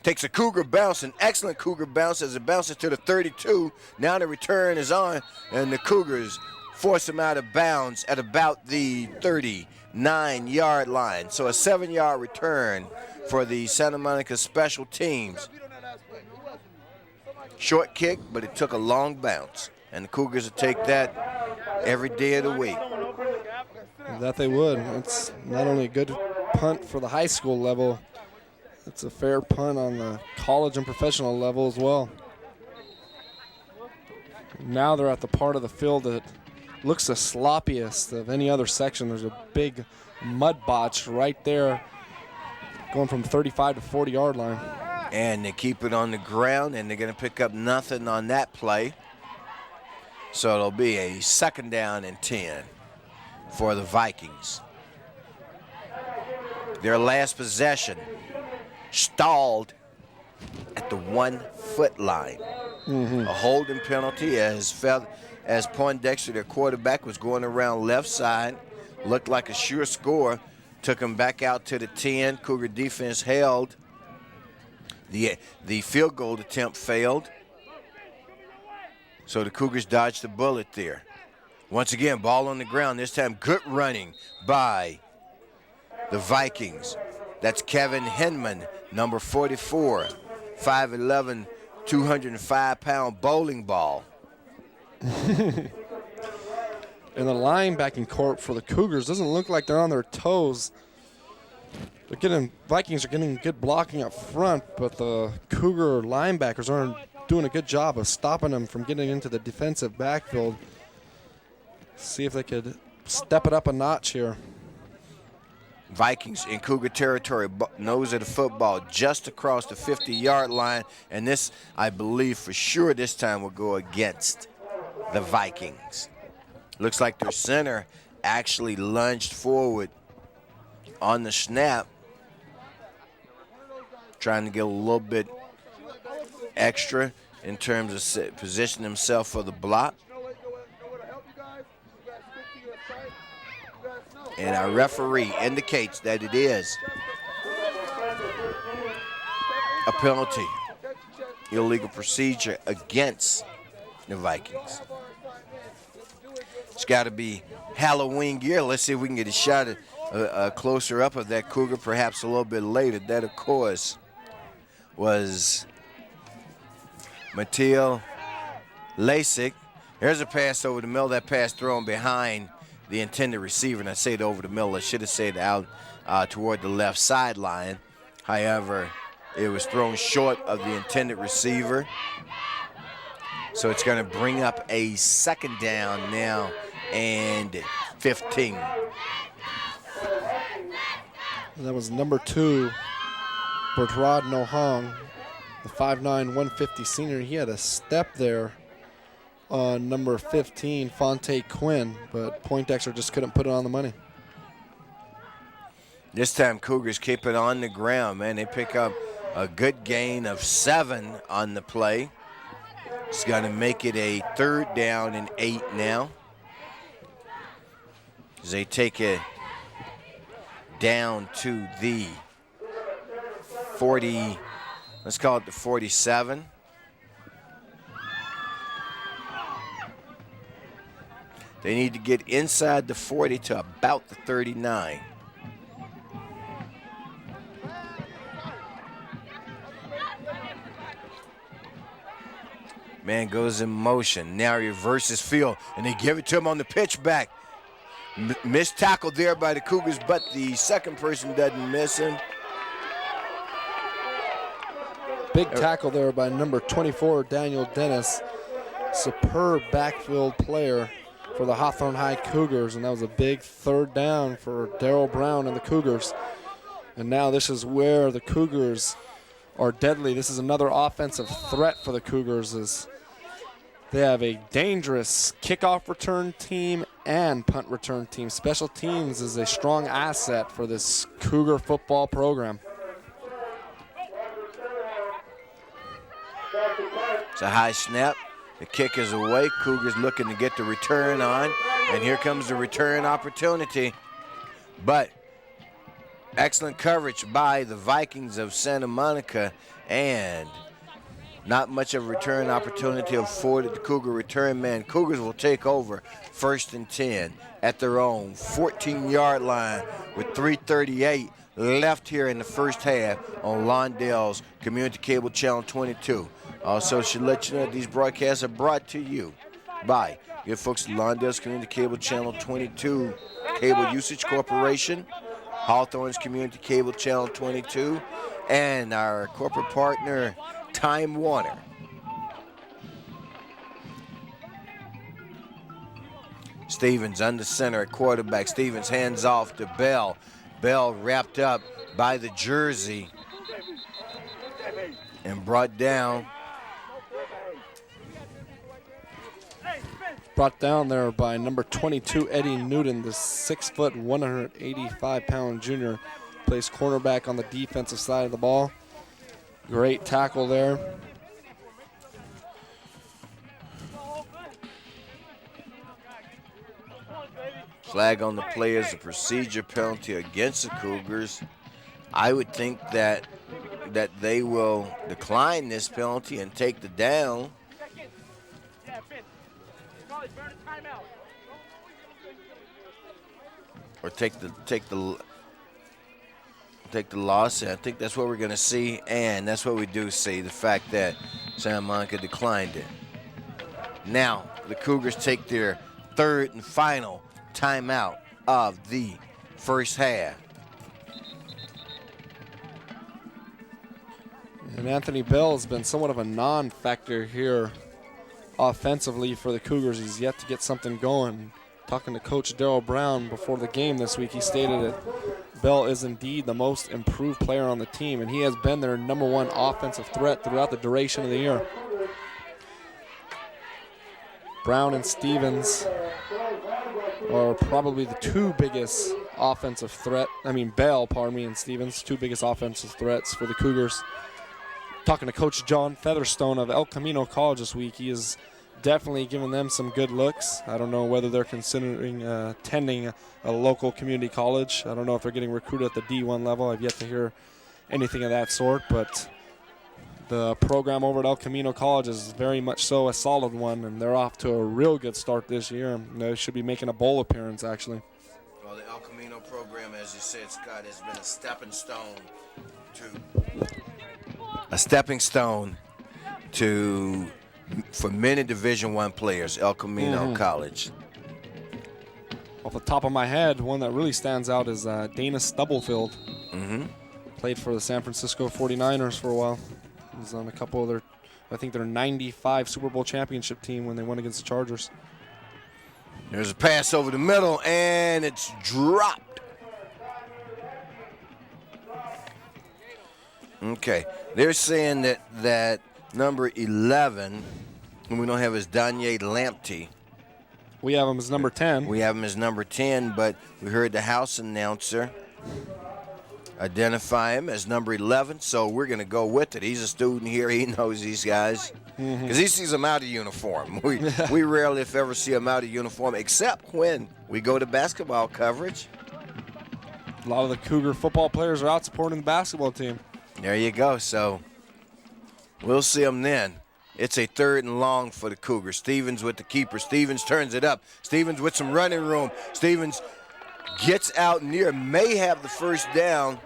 Takes a Cougar bounce, an excellent Cougar bounce as it bounces to the 32. Now the return is on, and the Cougars force him out of bounds at about the 39-yard line. So a 7-yard return for the Santa Monica special teams. Short kick, but it took a long bounce. And the Cougars will take that every day of the week. That they would. It's not only a good punt for the high school level, it's a fair punt on the college and professional level as well. Now they're at the part of the field that looks the sloppiest of any other section. There's a big mud botch right there going from 35 to 40-yard line. And they keep it on the ground, and they're going to pick up nothing on that play. So it'll be a 2nd down and 10 for the Vikings. Their last possession stalled at the 1-foot line. A holding penalty as Poindexter, their quarterback, was going around left side. Looked like a sure score. Took him back out to the 10. Cougar defense held. The field goal attempt failed. So the Cougars dodged the bullet there. Once again, ball on the ground. This time, good running by the Vikings. That's Kevin Hinman, number 44, 5'11", 205-pound bowling ball. And the linebacking corps for the Cougars doesn't look like they're on their toes. Vikings are getting good blocking up front, but the Cougar linebackers aren't doing a good job of stopping them from getting into the defensive backfield. See if they could step it up a notch here. Vikings in Cougar territory, nose of the football just across the 50-yard line, and this, I believe for sure this time will go against the Vikings. Looks like their center actually lunged forward on the snap, trying to get a little bit extra in terms of positioning himself for the block. And our referee indicates that it is a penalty, illegal procedure against the Vikings. It's got to be Halloween gear. Let's see if we can get a shot at a closer up of that Cougar perhaps a little bit later. That, of course, was Mateo Lasik. There's a pass over the middle. That pass thrown behind the intended receiver, and I say it over the middle. I should have said out toward the left sideline. However, it was thrown short of the intended receiver. So it's going to bring up a 2nd down now and 15. That was number 2, Bertrand Nohong, the 5'9", 150 senior. He had a step there on number 15, Fonte Quinn, but Poindexter just couldn't put it on the money. This time Cougars keep it on the ground, man. They pick up a good gain of 7 on the play. It's going to make it a 3rd down and 8 now, as they take it down to the 40, let's call it the 47. They need to get inside the 40 to about the 39. Man goes in motion. Now he reverses field, and they give it to him on the pitch back. Missed tackle there by the Cougars, but the second person doesn't miss him. Big tackle there by number 24, Daniel Danis. Superb backfield player for the Hawthorne High Cougars, and that was a big third down for Darryl Brown and the Cougars. And now this is where the Cougars are deadly. This is another offensive threat for the Cougars, as they have a dangerous kickoff return team and punt return team. Special teams is a strong asset for this Cougar football program. It's a high snap. The kick is away. Cougars looking to get the return on. And here comes the return opportunity. But excellent coverage by the Vikings of Santa Monica, and not much of a return opportunity afforded the Cougar return man. Cougars will take over 1st and 10 at their own 14-yard line with 3:38 left here in the first half on Lawndale's Community Cable Channel 22. Also, should let you know these broadcasts are brought to you by your folks at Lawndale's Community Cable Channel 22 Cable Usage Corporation, Hawthorne's Community Cable Channel 22, and our corporate partner, Time Warner. Stevens under center at quarterback. Stevens hands off to Bell. Bell wrapped up by the jersey and brought down. Brought down there by number 22, Eddie Newton, the 6', 185-pound junior. Plays cornerback on the defensive side of the ball. Great tackle there. Flag on the play is a procedure penalty against the Cougars. I would think that they will decline this penalty and take the down. Or take the loss. I think that's what we're going to see, and that's what we do see, the fact that Santa Monica declined it. Now, the Cougars take their third and final timeout of the first half. And Anthony Bell has been somewhat of a non-factor here offensively for the Cougars. He's yet to get something going. Talking to Coach Darryl Brown before the game this week, he stated that Bell is indeed the most improved player on the team, and he has been their #1 offensive threat throughout the duration of the year. Brown and Stevens are probably the two biggest offensive threat. Bell, and Stevens, two biggest offensive threats for the Cougars. Talking to Coach John Featherstone of El Camino College this week, he is definitely giving them some good looks. I don't know whether they're considering attending a local community college. I don't know if they're getting recruited at the D1 level. I've yet to hear anything of that sort, but the program over at El Camino College is very much so a solid one, and they're off to a real good start this year. They should be making a bowl appearance, actually. Well, the El Camino program, as you said, Scott, has been a stepping stone for many Division I players, El Camino College. Off the top of my head, one that really stands out is Danis Stubblefield. Played for the San Francisco 49ers for a while. He was on a couple of their 95 Super Bowl championship team when they went against the Chargers. There's a pass over the middle, and it's dropped. Okay, they're saying that number 11, who we don't have, is Danye Lamptey. We have him as number 10. We have him as number 10, but we heard the house announcer identify him as number 11, so we're going to go with it. He's a student here. He knows these guys because he sees them out of uniform. We rarely, if ever, see them out of uniform, except when we go to basketball coverage. A lot of the Cougar football players are out supporting the basketball team. There you go. So we'll see them then. It's a 3rd and long for the Cougars. Stevens with the keeper. Stevens turns it up. Stevens with some running room. Stevens gets out near, may have the first down.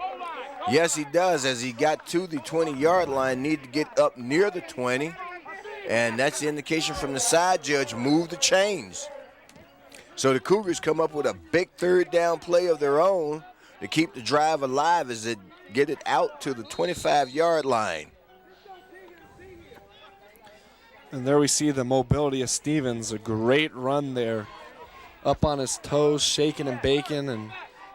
Yes, he does, as he got to the 20-yard line, need to get up near the 20. And that's the indication from the side judge, move the chains. So the Cougars come up with a big 3rd down play of their own to keep the drive alive as they get it out to the 25-yard line. And there we see the mobility of Stevens, a great run there. Up on his toes, shaking and baking, and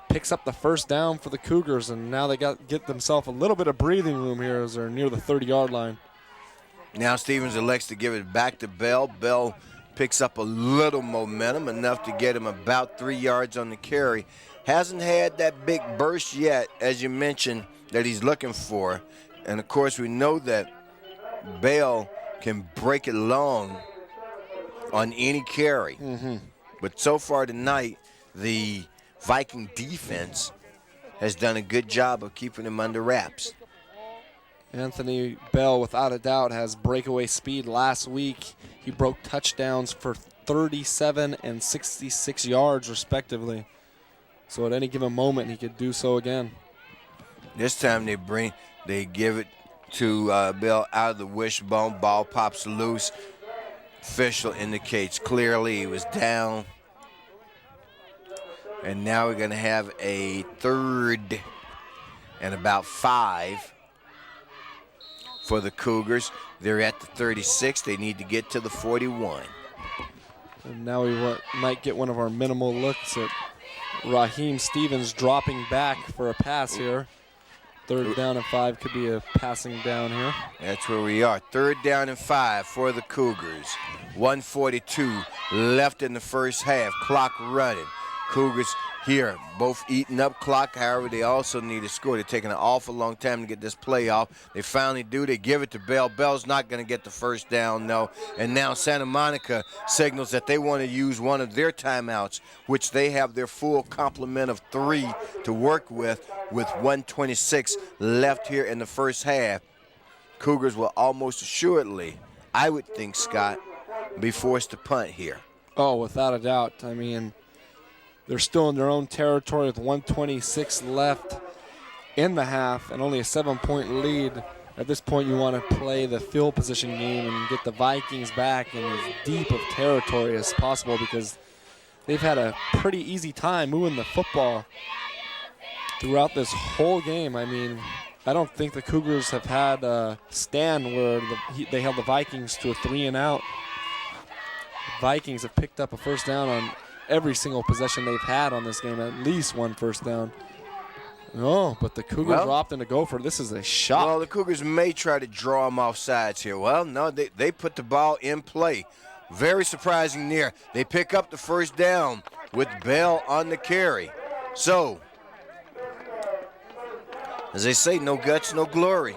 picks up the first down for the Cougars. And now they get themselves a little bit of breathing room here as they're near the 30-yard line. Now Stevens elects to give it back to Bell. Bell picks up a little momentum, enough to get him about 3 yards on the carry. Hasn't had that big burst yet, as you mentioned, that he's looking for. And, of course, we know that Bell can break it long on any carry. But so far tonight, the Viking defense has done a good job of keeping him under wraps. Anthony Bell, without a doubt, has breakaway speed. Last week, he broke touchdowns for 37 and 66 yards, respectively. So at any given moment, he could do so again. This time they give it to Bell out of the wishbone. Ball pops loose. Official indicates clearly he was down. And now we're going to have a 3rd and about 5 for the Cougars. They're at the 36. They need to get to the 41. And now we might get one of our minimal looks at Raheem Stevens dropping back for a pass here. 3rd down and 5 could be a passing down here. That's where we are. 3rd down and 5 for the Cougars. 1:42 left in the first half. Clock running. Cougars here, both eating up clock. However, they also need to score. They're taking an awful long time to get this play off. They finally do. They give it to Bell. Bell's not going to get the first down, no. And now Santa Monica signals that they want to use one of their timeouts, which they have their full complement of 3 to work with 1:26 left here in the first half. Cougars will almost assuredly, I would think, Scott, be forced to punt here. Oh, without a doubt. I mean, they're still in their own territory with 1:26 left in the half and only a 7-point lead. At this point, you want to play the field position game and get the Vikings back in as deep of territory as possible because they've had a pretty easy time moving the football throughout this whole game. I mean, I don't think the Cougars have had a stand where they held the Vikings to a 3-and-out. Vikings have picked up a first down on every single possession they've had on this game, at least one first down. No, but the Cougars are opting to go for it. This is a shot. Well, the Cougars may try to draw them off sides here. Well, no, they put the ball in play. Very surprising there. They pick up the first down with Bell on the carry. So, as they say, no guts, no glory.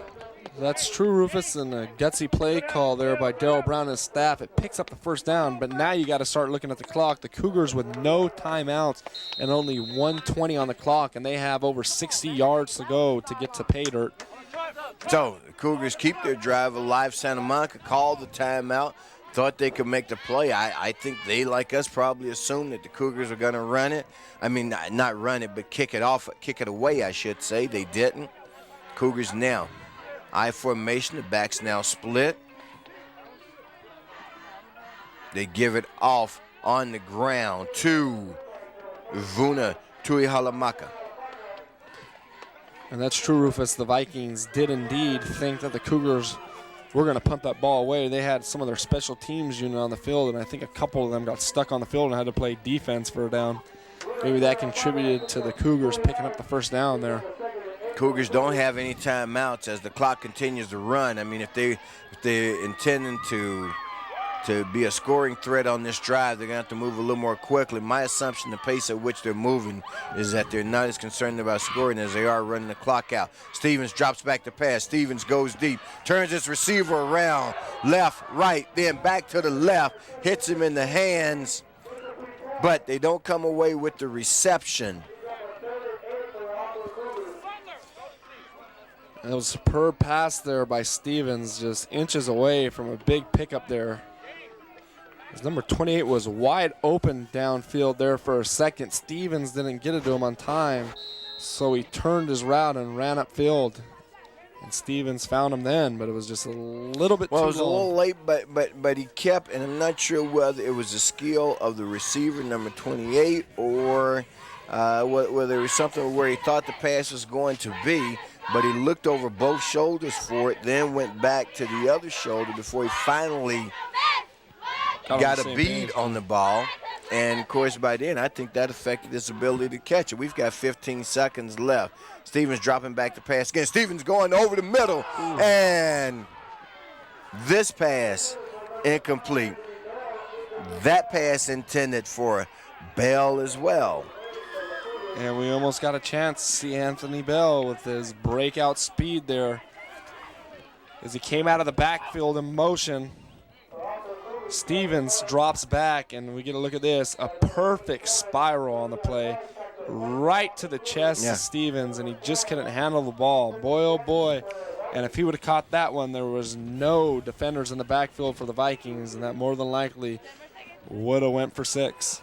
That's true, Rufus, and a gutsy play call there by Darryl Brown and his staff. It picks up the first down, but now you got to start looking at the clock. The Cougars with no timeouts and only 1:20 on the clock, and they have over 60 yards to go to get to pay dirt. So the Cougars keep their drive alive. Santa Monica called the timeout, thought they could make the play. I think they, like us, probably assumed that the Cougars were going to run it. I mean, not run it, but kick it away, I should say. They didn't. Cougars now. I formation, the backs now split. They give it off on the ground to Vuna Tuihalamaka. And that's true, Rufus. The Vikings did indeed think that the Cougars were going to punt that ball away. They had some of their special teams unit on the field, and I think a couple of them got stuck on the field and had to play defense for a down. Maybe that contributed to the Cougars picking up the first down there. Cougars don't have any timeouts as the clock continues to run. I mean, if they're intending to be a scoring threat on this drive, they're going to have to move a little more quickly. My assumption, the pace at which they're moving, is that they're not as concerned about scoring as they are running the clock out. Stevens drops back to pass. Stevens goes deep, turns his receiver around, left, right, then back to the left, hits him in the hands, but they don't come away with the reception. And it was a superb pass there by Stevens, just inches away from a big pickup there. His number 28 was wide open downfield there for a second. Stevens didn't get it to him on time, so he turned his route and ran upfield. And Stevens found him then, but it was just a little bit too long. Well, it was a little late, but he kept, and I'm not sure whether it was the skill of the receiver, number 28, or whether it was something where he thought the pass was going to be, but he looked over both shoulders for it, then went back to the other shoulder before he finally got a bead on the ball. And, of course, by then, I think that affected his ability to catch it. We've got 15 seconds left. Stevens dropping back the pass again. Stevens going over the middle. Ooh. And this pass incomplete. That pass intended for Bell as well. And we almost got a chance to see Anthony Bell with his breakout speed there as he came out of the backfield in motion. Stevens drops back, and we get a look at this. A perfect spiral on the play, right to the chest of Stevens, and he just couldn't handle the ball. Boy, oh boy. And if he would have caught that one, there was no defenders in the backfield for the Vikings, and that more than likely would have went for 6.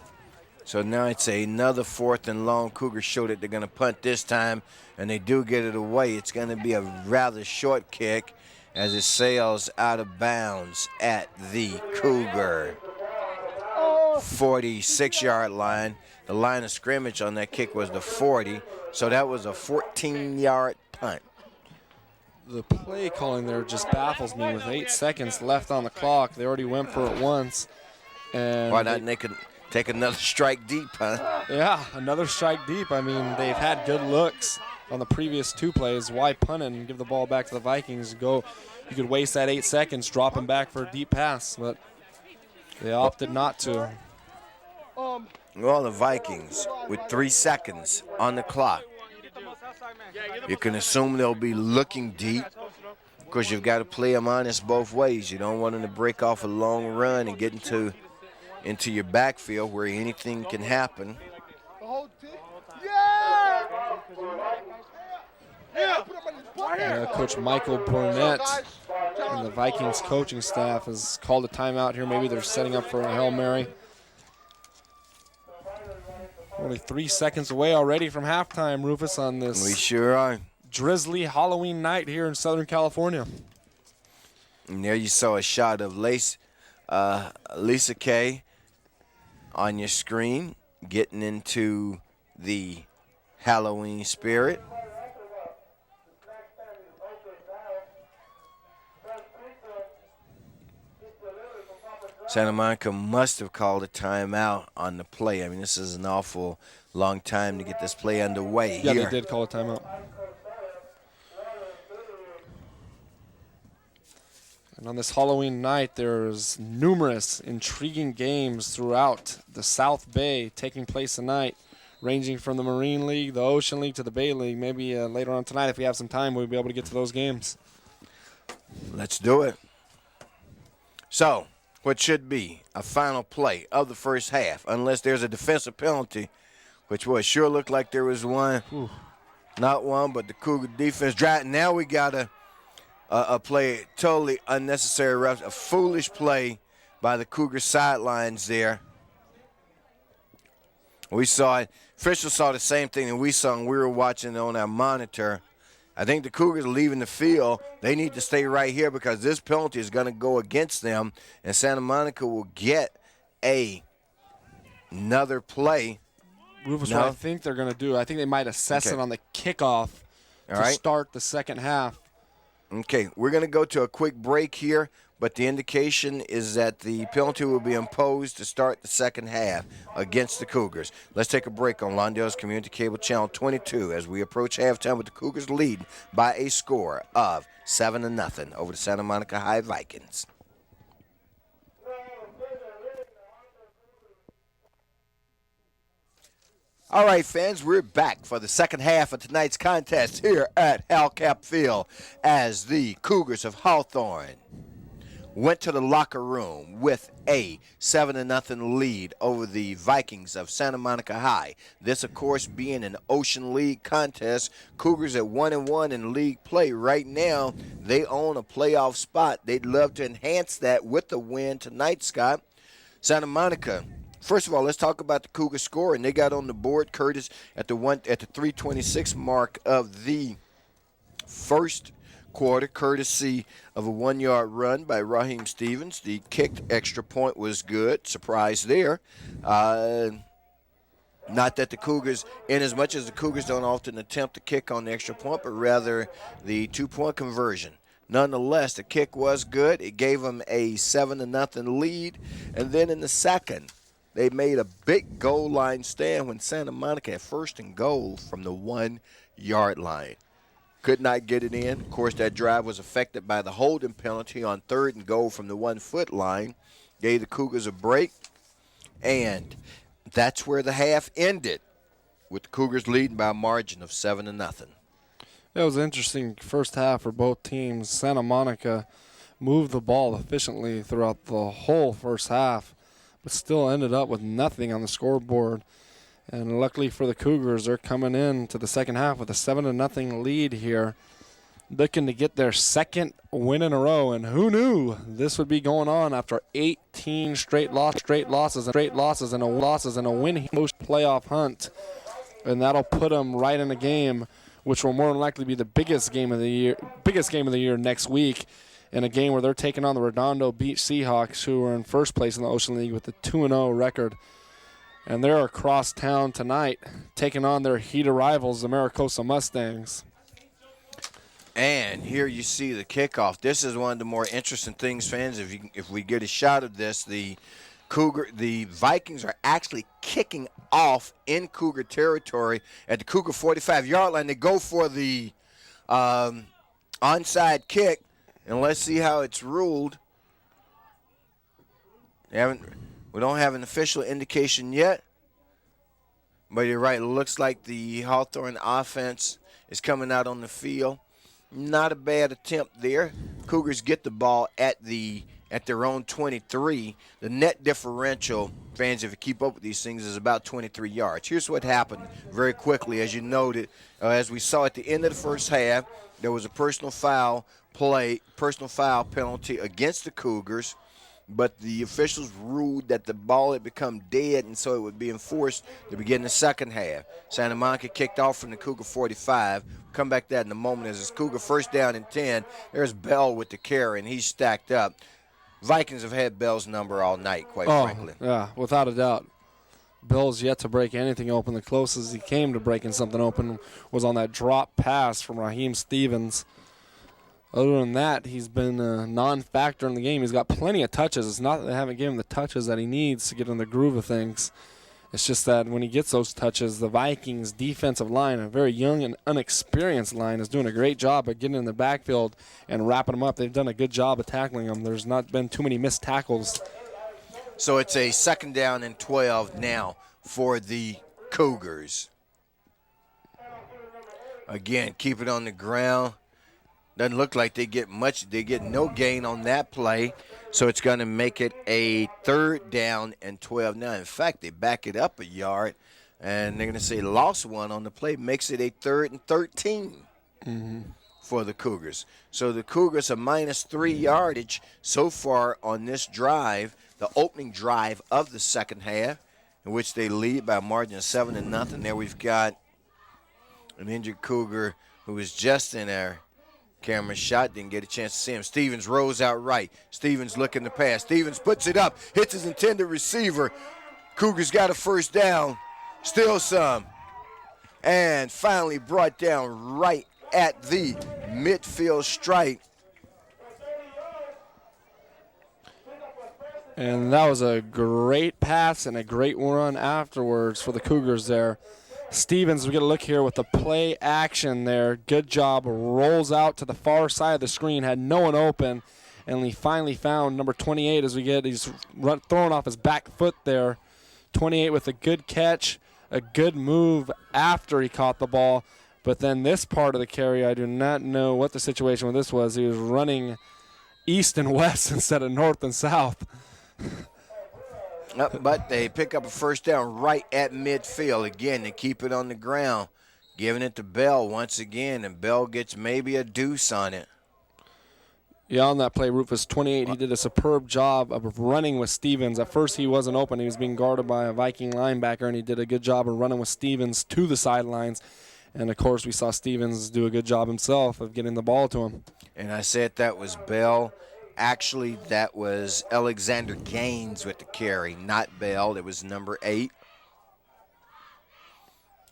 So now it's another 4th and long. Cougars show that they're going to punt this time, and they do get it away. It's going to be a rather short kick as it sails out of bounds at the Cougar 46-yard line. The line of scrimmage on that kick was the 40, so that was a 14-yard punt. The play calling there just baffles me. With 8 seconds left on the clock, they already went for it once. And why not they could take another strike deep, huh? Yeah, another strike deep. I mean, they've had good looks on the previous 2 plays. Why punt it and give the ball back to the Vikings? You could waste that 8 seconds dropping back for a deep pass, but they opted not to. Well, the Vikings with 3 seconds on the clock. You can assume they'll be looking deep because you've got to play them honest both ways. You don't want them to break off a long run and get into your backfield where anything can happen. Coach Michael Burnett and the Vikings coaching staff has called a timeout here. Maybe they're setting up for a Hail Mary. Only 3 seconds away already from halftime, Rufus, on this. We sure are. Drizzly Halloween night here in Southern California. And there you saw a shot of Lisa Kay on your screen, getting into the Halloween spirit. Santa Monica must have called a timeout on the play. I mean, this is an awful long time to get this play underway here. Yeah, they did call a timeout. And on this Halloween night, there's numerous intriguing games throughout the South Bay taking place tonight, ranging from the Marine League, the Ocean League, to the Bay League. Maybe later on tonight, if we have some time, we'll be able to get to those games. Let's do it. So, what should be a final play of the first half, unless there's a defensive penalty, which would sure look like there was one. Ooh. Not one, but the Cougar defense drive. Now we got a play, totally unnecessary refs, a foolish play by the Cougar sidelines there. We saw it. Officials saw the same thing that we saw, and we were watching it on our monitor. I think the Cougars are leaving the field. They need to stay right here because this penalty is going to go against them, and Santa Monica will get another play. Rufus, what I think they're going to do, I think they might assess it on the kickoff to start the second half. Okay, we're going to go to a quick break here, but the indication is that the penalty will be imposed to start the second half against the Cougars. Let's take a break on Lawndale's Community Cable Channel 22 as we approach halftime with the Cougars lead by a score of 7-0 over the Santa Monica High Vikings. All right, fans, we're back for the second half of tonight's contest here at Hal Cap Field as the Cougars of Hawthorne went to the locker room with a 7-0 lead over the Vikings of Santa Monica High. This, of course, being an Ocean League contest. Cougars at 1-1 in league play right now. They own a playoff spot. They'd love to enhance that with the win tonight, Scott. Santa Monica. First of all, let's talk about the Cougar score, and they got on the board, Curtis, at the 3:26 mark of the first quarter, courtesy of a 1-yard run by Raheem Stevens. The kicked extra point was good. Surprise there. Not that the Cougars, in as much as the Cougars don't often attempt to kick on the extra point, but rather the 2-point conversion. Nonetheless, the kick was good. It gave them a 7-0 lead. And then in the second, they made a big goal line stand when Santa Monica had first and goal from the 1-yard line. Could not get it in. Of course, that drive was affected by the holding penalty on 3rd and goal from the 1-foot line. Gave the Cougars a break. And that's where the half ended, with the Cougars leading by a margin of 7-0. It was an interesting first half for both teams. Santa Monica moved the ball efficiently throughout the whole first half, but still ended up with nothing on the scoreboard. And luckily for the Cougars, they're coming in to the second half with a 7-0 lead here, looking to get their second win in a row. And who knew this would be going on after 18 straight losses and a win playoff hunt. And that'll put them right in a game, which will more than likely be the biggest game of the year next week, in a game where they're taking on the Redondo Beach Seahawks, who are in first place in the Ocean League with a 2-0 record. And they're across town tonight, taking on their heated rivals, the Maricosa Mustangs. And here you see the kickoff. This is one of the more interesting things, fans. If we get a shot of this, the Vikings are actually kicking off in Cougar territory at the Cougar 45-yard line. They go for the onside kick, and let's see how it's ruled. We don't have an official indication yet, but you're right. It looks like the Hawthorne offense is coming out on the field. Not a bad attempt there. Cougars get the ball at their own 23. The net differential, fans, if you keep up with these things, is about 23 yards. Here's what happened very quickly. As you noted, as we saw at the end of the first half, there was a personal foul penalty against the Cougars. But the officials ruled that the ball had become dead, and so it would be enforced to begin the second half. Santa Monica kicked off from the Cougar 45. Come back to that in a moment as it's Cougar first down and 10. There's Bell with the carry, and he's stacked up. Vikings have had Bell's number all night, quite frankly. Yeah, without a doubt. Bell's yet to break anything open. The closest he came to breaking something open was on that drop pass from Raheem Stevens. Other than that, he's been a non-factor in the game. He's got plenty of touches. It's not that they haven't given him the touches that he needs to get in the groove of things. It's just that when he gets those touches, the Vikings' defensive line, a very young and unexperienced line, is doing a great job of getting in the backfield and wrapping them up. They've done a good job of tackling them. There's not been too many missed tackles. So it's a 2nd down and 12 now for the Cougars. Again, keep it on the ground. Doesn't look like they get much. They get no gain on that play. So it's going to make it a 3rd down and 12 now. In fact, they back it up a yard, and they're going to say lost one on the play. Makes it a 3rd and 13 for the Cougars. So the Cougars are -3 yardage so far on this drive, the opening drive of the second half, in which they lead by a margin of 7-0. There we've got an injured Cougar who was just in there. Camera shot, didn't get a chance to see him. Stevens rolls out right. Stevens looking to pass. Stevens puts it up, hits his intended receiver. Cougars got a first down, still some. And finally brought down right at the midfield stripe. And that was a great pass and a great run afterwards for the Cougars there. Stevens, we get a look here with the play action there. Good job. Rolls out to the far side of the screen. Had no one open. And he finally found number 28 as we get. He's throwing off his back foot there. 28 with a good catch, a good move after he caught the ball. But then this part of the carry, I do not know what the situation with this was. He was running east and west instead of north and south. But they pick up a first down right at midfield. Again, they keep it on the ground, giving it to Bell once again, and Bell gets maybe a deuce on it. Yeah, on that play, Rufus 28, he did a superb job of running with Stevens. At first, he wasn't open. He was being guarded by a Viking linebacker, and he did a good job of running with Stevens to the sidelines. And, of course, we saw Stevens do a good job himself of getting the ball to him. And I said that was Bell. Actually, that was Alexander Gaines with the carry, not Bell. It was number 8.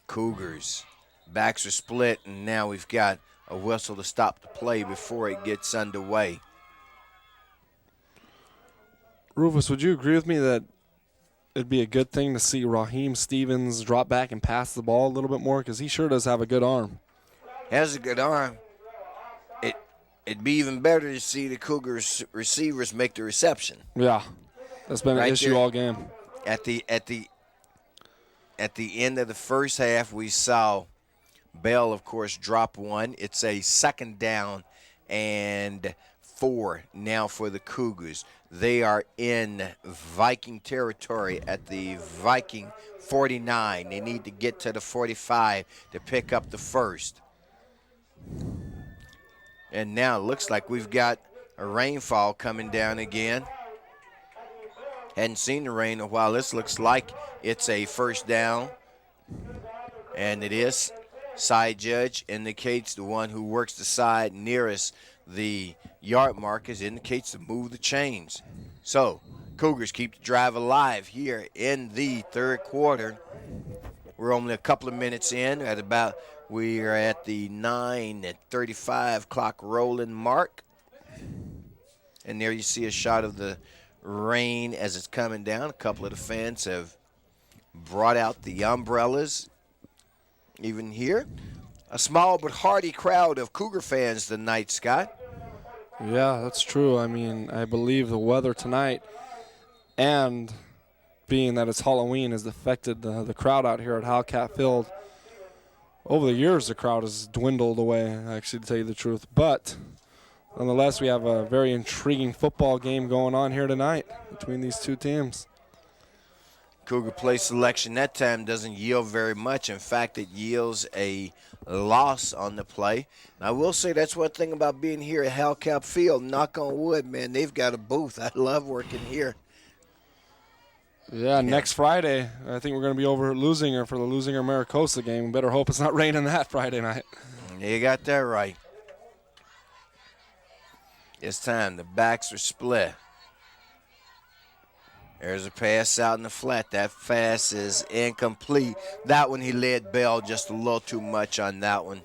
Cougars. Backs are split, and now we've got a whistle to stop the play before it gets underway. Rufus, would you agree with me that it'd be a good thing to see Raheem Stevens drop back and pass the ball a little bit more? Because he sure does have a good arm. Has a good arm. It'd be even better to see the Cougars receivers make the reception. Yeah, that's been an issue all game. At the end of the first half, we saw Bell, of course, drop one. It's a 2nd down and 4 now for the Cougars. They are in Viking territory at the Viking 49. They need to get to the 45 to pick up the first. And now it looks like we've got a rainfall coming down again. Hadn't seen the rain in a while. This looks like it's a first down. And it is. Side judge indicates the one who works the side nearest the yard markers indicates to move the chains. So Cougars keep the drive alive here in the 3rd quarter. We're only a couple of minutes in. We are at the 9:35 clock rolling mark. And there you see a shot of the rain as it's coming down. A couple of the fans have brought out the umbrellas. Even here, a small but hearty crowd of Cougar fans tonight, Scott. Yeah, that's true. I mean, I believe the weather tonight and being that it's Halloween has affected the crowd out here at Hellcat Field. Over the years, the crowd has dwindled away, actually, to tell you the truth. But nonetheless, we have a very intriguing football game going on here tonight between these two teams. Cougar play selection that time doesn't yield very much. In fact, it yields a loss on the play. And I will say that's one thing about being here at Hellcat Field. Knock on wood, man, they've got a booth. I love working here. Yeah, next Friday, I think we're going to be over at Lusinger for the Lusinger-Maricosa game. Better hope it's not raining that Friday night. You got that right. It's time. The backs are split. There's a pass out in the flat. That pass is incomplete. That one he led Bell just a little too much on that one.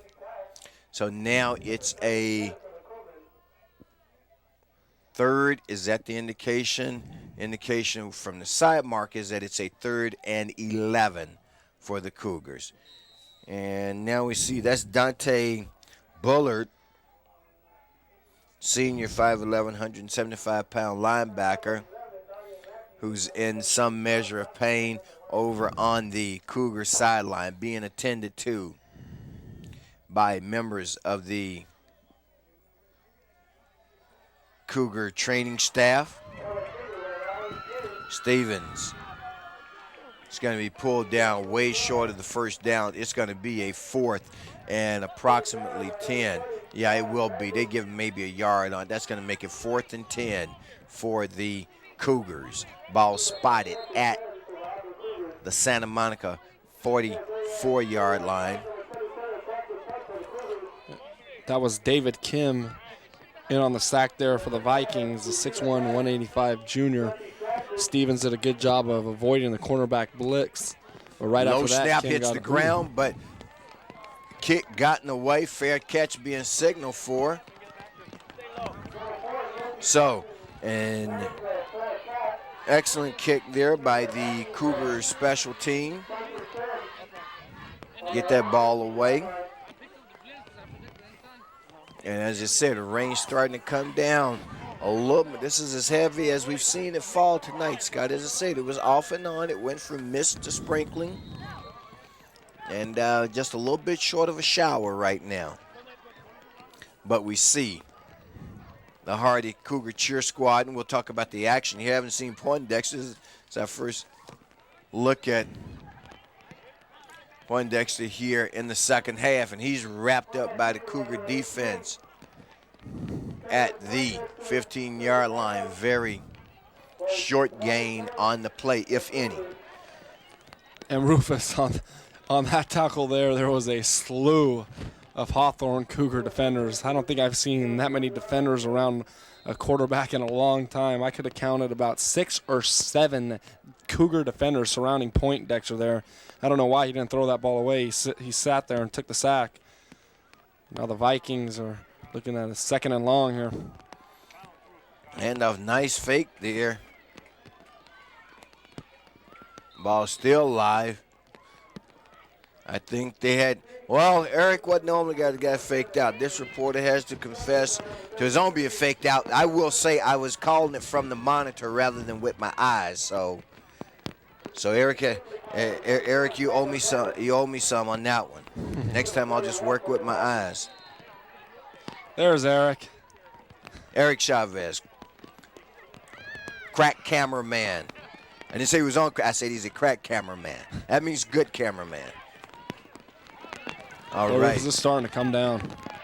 So now it's a 3rd. Is that the indication? Indication from the side mark is that it's a 3rd and 11 for the Cougars. And now we see that's Dante Bullard, senior 5'11", 175-pound linebacker, who's in some measure of pain over on the Cougar sideline, being attended to by members of the Cougar training staff. Stevens is going to be pulled down way short of the first down. It's going to be a 4th and approximately 10. Yeah, it will be. They give him maybe a yard on. That's going to make it 4th and 10 for the Cougars. Ball spotted at the Santa Monica 44-yard line. That was David Kim in on the sack there for the Vikings, the 6'1", 185 junior. Stevens did a good job of avoiding the cornerback blitz. But right Low after that, snap Kim hits got the ground, but kick gotten away. Fair catch being signaled for. So, an excellent kick there by the Cougars special team. Get that ball away. And as I said, the rain's starting to come down a little bit. This is as heavy as we've seen it fall tonight, Scott. As I said, it was off and on. It went from mist to sprinkling. And just a little bit short of a shower right now. But we see the Hardy Cougar cheer squad, and we'll talk about the action. You haven't seen Poindexter. It's our first look at Poindexter here in the second half, and he's wrapped up by the Cougar defense at the 15-yard line. Very short gain on the play, if any. And Rufus, on that tackle there was a slew of Hawthorne Cougar defenders. I don't think I've seen that many defenders around a quarterback in a long time. I could have counted about 6 or 7 Cougar defenders surrounding Poindexter there. I don't know why he didn't throw that ball away. He sat there and took the sack. Now the Vikings are looking at a 2nd and long here. And a nice fake there. Ball still live. I think they had, well, Eric wasn't the only guy that got faked out. This reporter has to confess to his own being faked out. I will say I was calling it from the monitor rather than with my eyes. So Eric, you owe me some. You owe me some on that one. Next time I'll just work with my eyes. There's Eric. Eric Chavez, crack cameraman. I didn't say he was on. I said he's a crack cameraman. That means good cameraman. All right. This is starting to come down.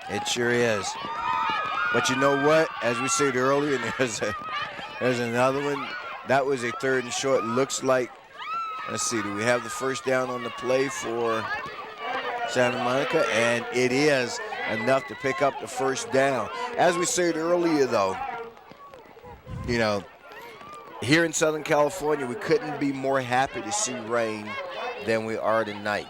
It sure is. But you know what? As we said earlier, there's another one. That was a 3rd and short. Looks like, let's see, do we have the first down on the play for Santa Monica? And it is enough to pick up the first down. As we said earlier, though, you know, here in Southern California, we couldn't be more happy to see rain than we are tonight.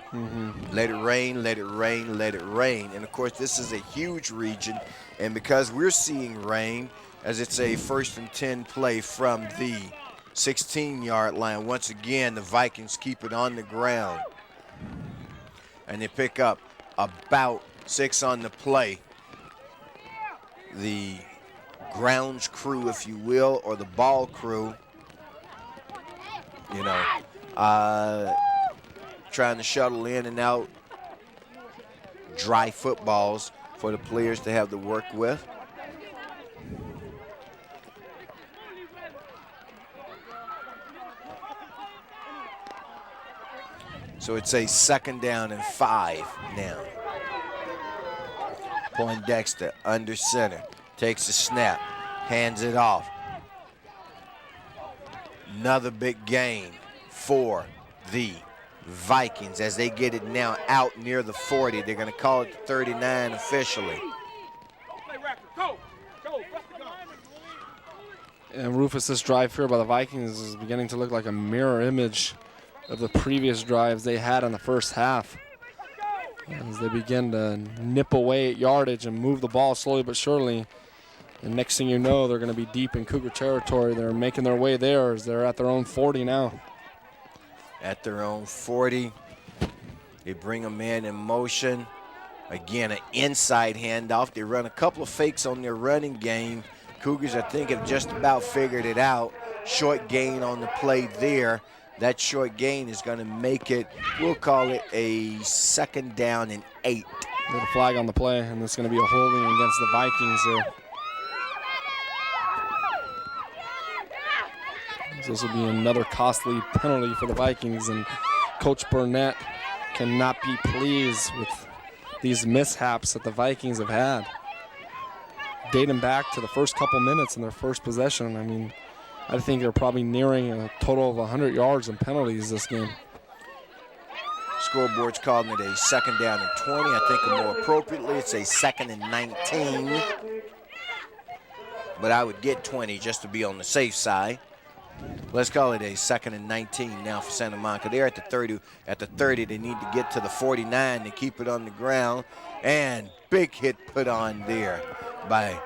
Let it rain, let it rain, let it rain. And, of course, this is a huge region. And because we're seeing rain, as it's a 1st and 10 play from the 16-yard line, once again, the Vikings keep it on the ground. And they pick up about 6 on the play. The grounds crew, if you will, or the ball crew, you know, trying to shuttle in and out dry footballs for the players to have to work with. So it's a 2nd down and 5 now. Poindexter under center, takes the snap, hands it off. Another big gain for the Vikings as they get it now out near the 40. They're going to call it the 39 officially. And Rufus, this drive here by the Vikings is beginning to look like a mirror image of the previous drives they had in the first half. As they begin to nip away at yardage and move the ball slowly but surely. And next thing you know, they're going to be deep in Cougar territory. They're making their way there as they're at their own 40 now. At their own 40. They bring a man in motion. Again, an inside handoff. They run a couple of fakes on their running game. Cougars, I think, have just about figured it out. Short gain on the play there. That short gain is going to make it, we'll call it a 2nd down and 8. With a flag on the play, and it's going to be a holding against the Vikings here. This will be another costly penalty for the Vikings, and Coach Burnett cannot be pleased with these mishaps that the Vikings have had. Dating back to the first couple minutes in their first possession, I mean, I think they're probably nearing a total of 100 yards in penalties this game. Scoreboard's calling it a 2nd down and 20. I think more appropriately, it's a 2nd and 19. But I would get 20 just to be on the safe side. Let's call it a 2nd and 19 now for Santa Monica. They're at the 30. At the 30, they need to get to the 49 to keep it on the ground. And big hit put on there by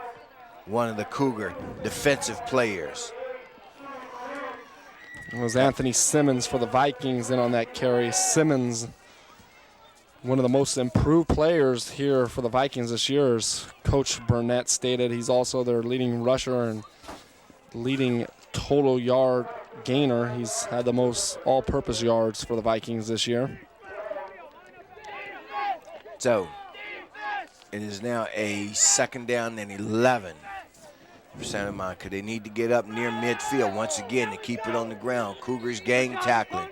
one of the Cougar defensive players. It was Anthony Simmons for the Vikings in on that carry. Simmons, one of the most improved players here for the Vikings this year, as Coach Burnett stated. He's also their leading rusher and leading total yard gainer. He's had the most all-purpose yards for the Vikings this year. So it is now a 2nd down and 11 for Santa Monica. They need to get up near midfield once again to keep it on the ground. Cougars gang tackling.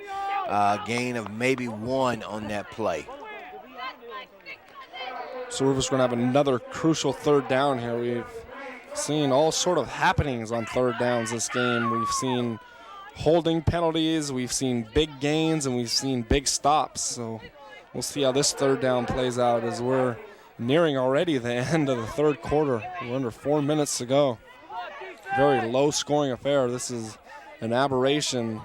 Gain of maybe 1 on that play. So we're just going to have another crucial third down here. We've seen all sort of happenings on third downs this game. We've seen holding penalties, we've seen big gains, and we've seen big stops. So we'll see how this third down plays out as we're nearing already the end of the third quarter. We're under 4 minutes to go. Very low-scoring affair. This is an aberration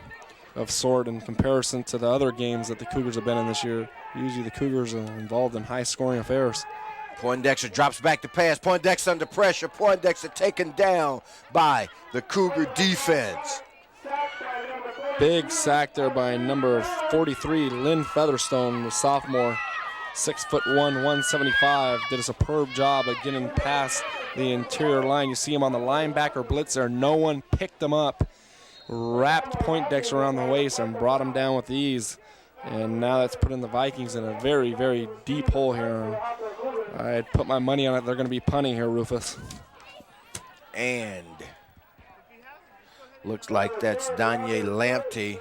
of sort in comparison to the other games that the Cougars have been in this year. Usually the Cougars are involved in high-scoring affairs. Poindexter drops back to pass. Poindexter under pressure. Poindexter taken down by the Cougar defense. Big sack there by number 43, Lynn Featherstone, the sophomore. 6'1", 175. Did a superb job of getting past the interior line. You see him on the linebacker blitz there. No one picked him up. Wrapped Poindexter around the waist and brought him down with ease. And now that's putting the Vikings in a very, very deep hole here. I'd put my money on it. They're going to be punting here, Rufus. And looks like that's Danye Lamptey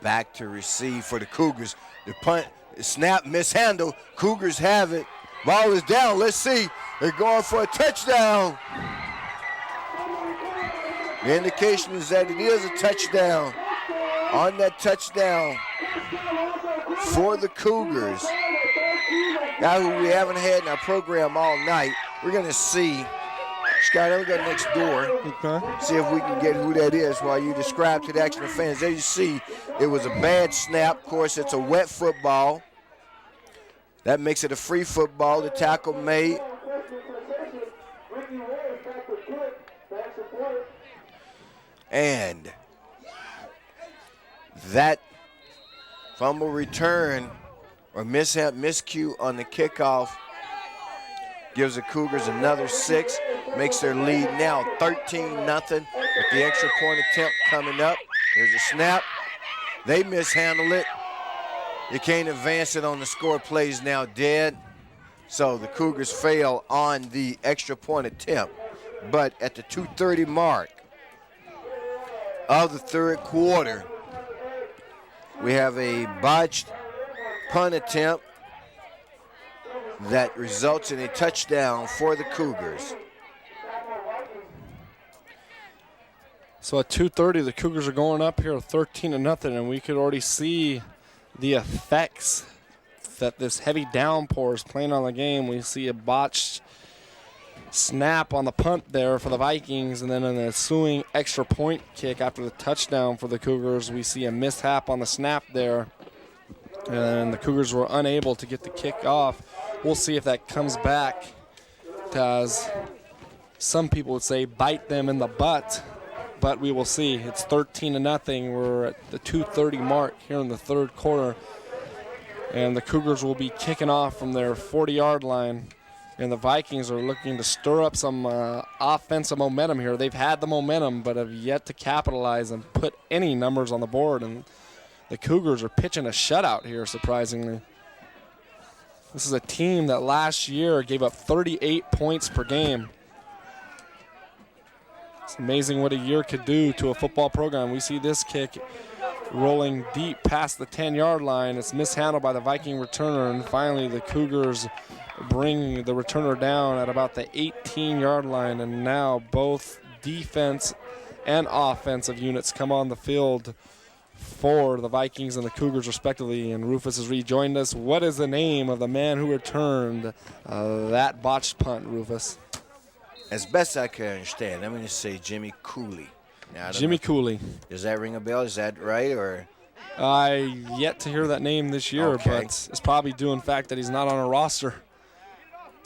back to receive for the Cougars. The punt, the snap, mishandled. Cougars have it. Ball is down. Let's see. They're going for a touchdown. The indication is that it is a touchdown. On that touchdown for the Cougars. Guy who we haven't had in our program all night. We're going to see. Scott, I'm going to go next door. Okay. See if we can get who that is while you describe to the action fans. There you see it was a bad snap. Of course, it's a wet football. That makes it a free football. The tackle made. And that fumble return or miscue on the kickoff gives the Cougars another 6, makes their lead now 13-0 with the extra point attempt coming up. There's a snap. They mishandle it. You can't advance it on the score. Plays now dead. So the Cougars fail on the extra point attempt. But at the 2:30 mark of the third quarter, we have a botched punt attempt that results in a touchdown for the Cougars. So at 2:30, the Cougars are going up here 13-0, and we could already see the effects that this heavy downpour is playing on the game. We see a botched snap on the punt there for the Vikings, and then an ensuing extra point kick after the touchdown for the Cougars. We see a mishap on the snap there, and the Cougars were unable to get the kick off. We'll see if that comes back to, as some people would say, bite them in the butt, but we will see. It's 13-0. We're at the 2:30 mark here in the third quarter, and the Cougars will be kicking off from their 40-yard line. And the Vikings are looking to stir up some offensive momentum here. They've had the momentum, but have yet to capitalize and put any numbers on the board. And the Cougars are pitching a shutout here, surprisingly. This is a team that last year gave up 38 points per game. It's amazing what a year could do to a football program. We see this kick rolling deep past the 10-yard line. It's mishandled by the Viking returner, and finally the Cougars bring the returner down at about the 18-yard line, and now both defense and offensive units come on the field for the Vikings and the Cougars respectively, and Rufus has rejoined us. What is the name of the man who returned that botched punt, Rufus? As best I can understand, I'm going to say Jimmy Cooley. Now, Jimmy Cooley. Does that ring a bell? Is that right? Or I yet to hear that name this year, Okay. but it's probably due in fact that he's not on a roster.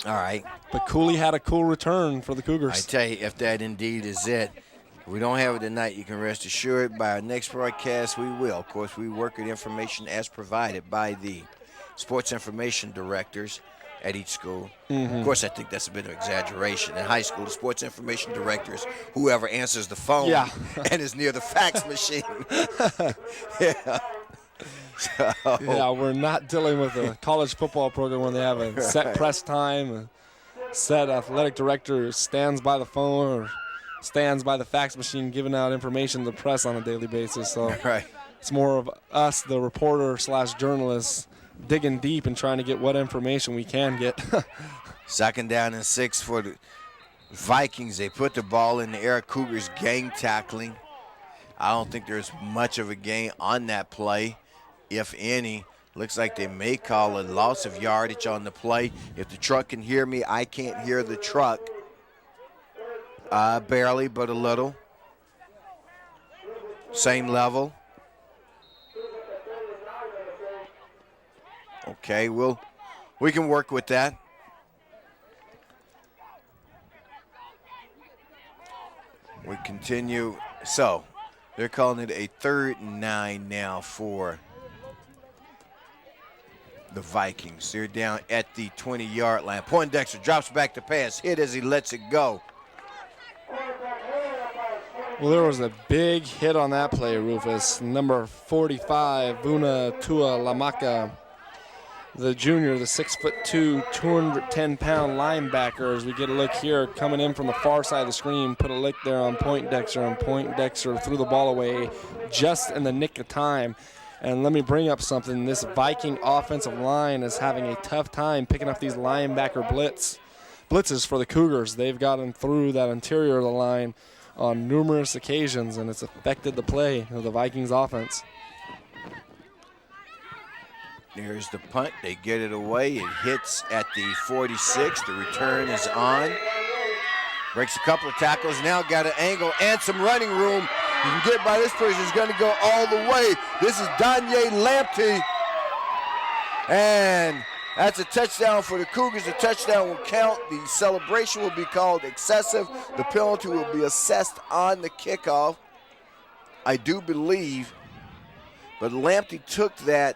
all right. But Cooley had a cool return for the I Cougars. tell you, if that indeed is it, if we don't have it tonight, you can rest assured by our next broadcast we will. Of course, we work with information as provided by the sports information directors at each school. Of course, I think that's a bit of exaggeration. In high school, the sports information directors, whoever answers the phone Yeah. and is near the fax machine. Yeah. So, Yeah, we're not dealing with a college football program where they have a set press time, a set athletic director who stands by the phone, or stands by the fax machine giving out information to the press on a daily basis. So Right. it's more of us, the reporter / journalists, digging deep and trying to get what information we can get. 2nd down and 6 for the Vikings. They put the ball in the air. Cougars gang tackling. I don't think there's much of a gain on that play, if any. Looks like they may call a loss of yardage on the play. If the truck can hear me, I can't hear the truck. Barely, but a little. Same level. Okay, we can work with that. We continue. So they're calling it a 3rd and 9 now for the Vikings. They're down at the 20-yard line. Poindexter drops back to pass. Hit as he lets it go. Well, there was a big hit on that play, Rufus. Number 45, Vuna Tua Lamaka, the junior, the 6'2", 210-pound linebacker. As we get a look here, coming in from the far side of the screen, put a lick there on Poindexter, and Poindexter threw the ball away just in the nick of time. And let me bring up something. This Viking offensive line is having a tough time picking up these linebacker blitzes for the Cougars. They've gotten through that interior of the line on numerous occasions, and it's affected the play of the Vikings offense. There's the punt. They get it away. It hits at the 46. The return is on. Breaks a couple of tackles. Now got an angle and some running room. You can get by this person. He's going to go all the way. This is Danye Lamptey. And that's a touchdown for the Cougars. The touchdown will count. The celebration will be called excessive. The penalty will be assessed on the kickoff, I do believe. But Lamptey took that.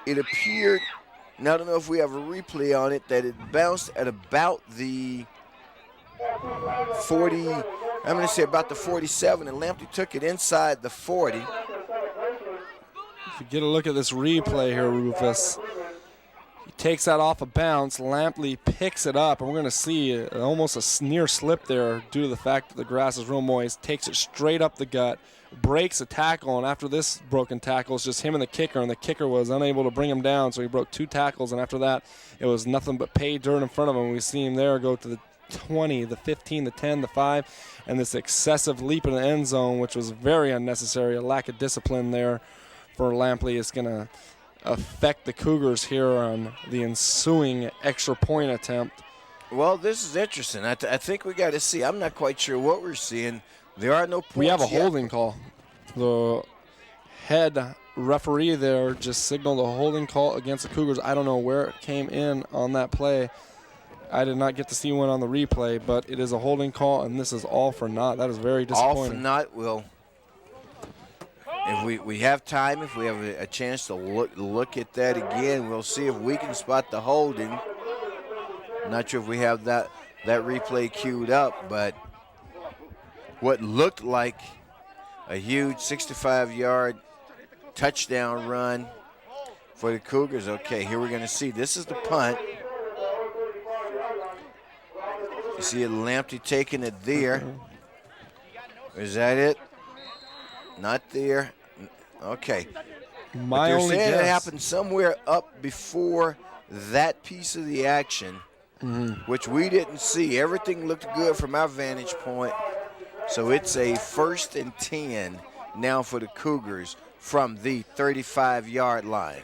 It appeared, and I don't know if we have a replay on it, that it bounced at about the 40, I'm going to say about the 47, and Lamptey took it inside the 40. If you get a look at this replay here, Rufus, he takes that off a bounce. Lampley picks it up, and we're going to see almost a near slip there due to the fact that the grass is real moist. Takes it straight up the gut, breaks a tackle, and after this broken tackle, it's just him and the kicker was unable to bring him down, so he broke 2 tackles, and after that, it was nothing but pay dirt in front of him. We see him there go to the 20, the 15, the 10, the 5, and this excessive leap in the end zone, which was very unnecessary. A lack of discipline there for Lampley is going to affect the Cougars here on the ensuing extra point attempt. Well, this is interesting. I think we got to see. I'm not quite sure what we're seeing. There are no points We have a yet. holding call. The head referee there just signaled a holding call against the Cougars. I don't know where it came in on that play. I did not get to see one on the replay, but it is a holding call, and this is all for naught. That is very disappointing. All for naught. Well, if we have time, if we have a chance to look at that again, we'll see if we can spot the holding. I'm not sure if we have that replay queued up, but what looked like a huge 65-yard touchdown run for the Cougars. Okay, here we're going to see. This is the punt. You see it, Lamptey taking it there. Is that it? Not there. Okay. My they're only saying guess. it happened somewhere up before that piece of the action, which we didn't see. Everything looked good from our vantage point. So it's a 1st and 10 now for the Cougars from the 35-yard line.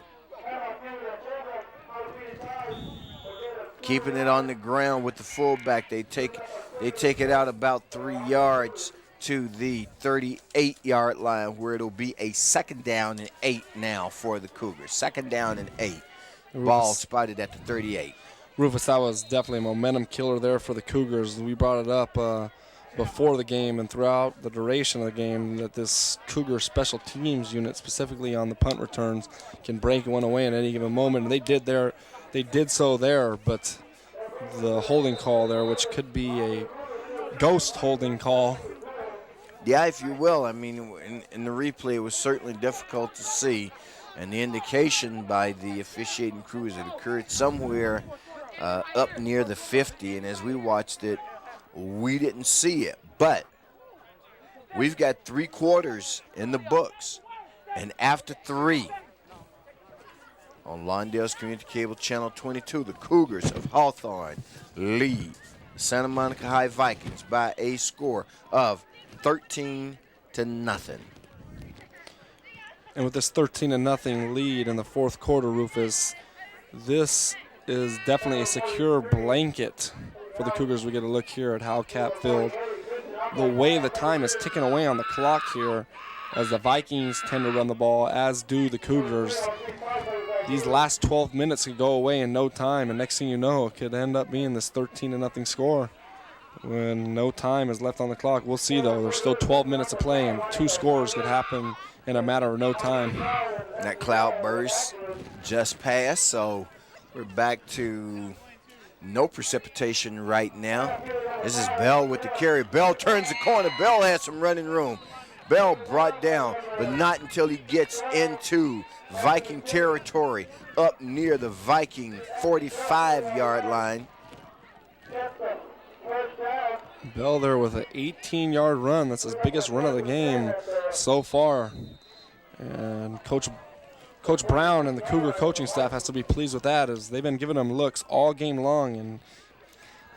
Keeping it on the ground with the fullback. They take it out about 3 yards to the 38-yard line, where it'll be a 2nd down and 8 now for the Cougars. 2nd down and 8. Ball spotted at the 38. Rufus, that was definitely a momentum killer there for the Cougars. We brought it up before the game and throughout the duration of the game that this Cougar special teams unit, specifically on the punt returns, can break one away at any given moment. And they did so there, but the holding call there, which could be a ghost holding call. Yeah, if you will. I mean, in the replay, it was certainly difficult to see. And the indication by the officiating crew is it occurred somewhere up near the 50. And as we watched it, we didn't see it. But We've got 3 quarters in the books. And after 3, on Lawndale's Community Cable Channel 22, the Cougars of Hawthorne lead the Santa Monica High Vikings by a score of 13-0. And with this 13-0 lead in the fourth quarter, Rufus, this is definitely a secure blanket for the Cougars. We get a look here at Hal Cap Field. The way the time is ticking away on the clock here as the Vikings tend to run the ball, as do the Cougars. These last 12 minutes could go away in no time, and next thing you know, it could end up being this 13-0 score when no time is left on the clock. We'll see, though. There's still 12 minutes to play, and 2 scores could happen in a matter of no time. That cloud burst just passed, so we're back to no precipitation right now. This is Bell with the carry. Bell turns the corner. Bell has some running room. Bell brought down, but not until he gets into Viking territory, up near the Viking 45-yard line. Bell there with an 18-yard run. That's his biggest run of the game so far. And Coach Brown and the Cougar coaching staff has to be pleased with that, as they've been giving him looks all game long. And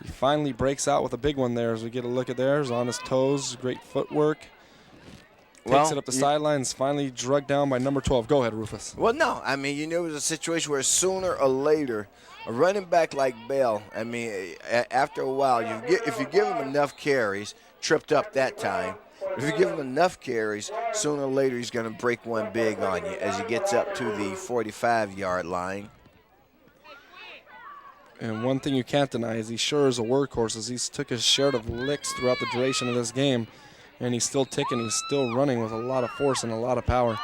he finally breaks out with a big one there as we get a look at theirs. On his toes, great footwork. Takes it up the sidelines, finally drugged down by number 12. Go ahead, Rufus. Well, no. I mean, it was a situation where sooner or later, a running back like Bell, I mean, after a while, if you give him enough carries, tripped up that time. If you give him enough carries, sooner or later he's going to break one big on you as he gets up to the 45-yard line. And one thing you can't deny is he sure is a workhorse, as he's took his share of licks throughout the duration of this game. And he's still ticking, he's still running with a lot of force and a lot of power.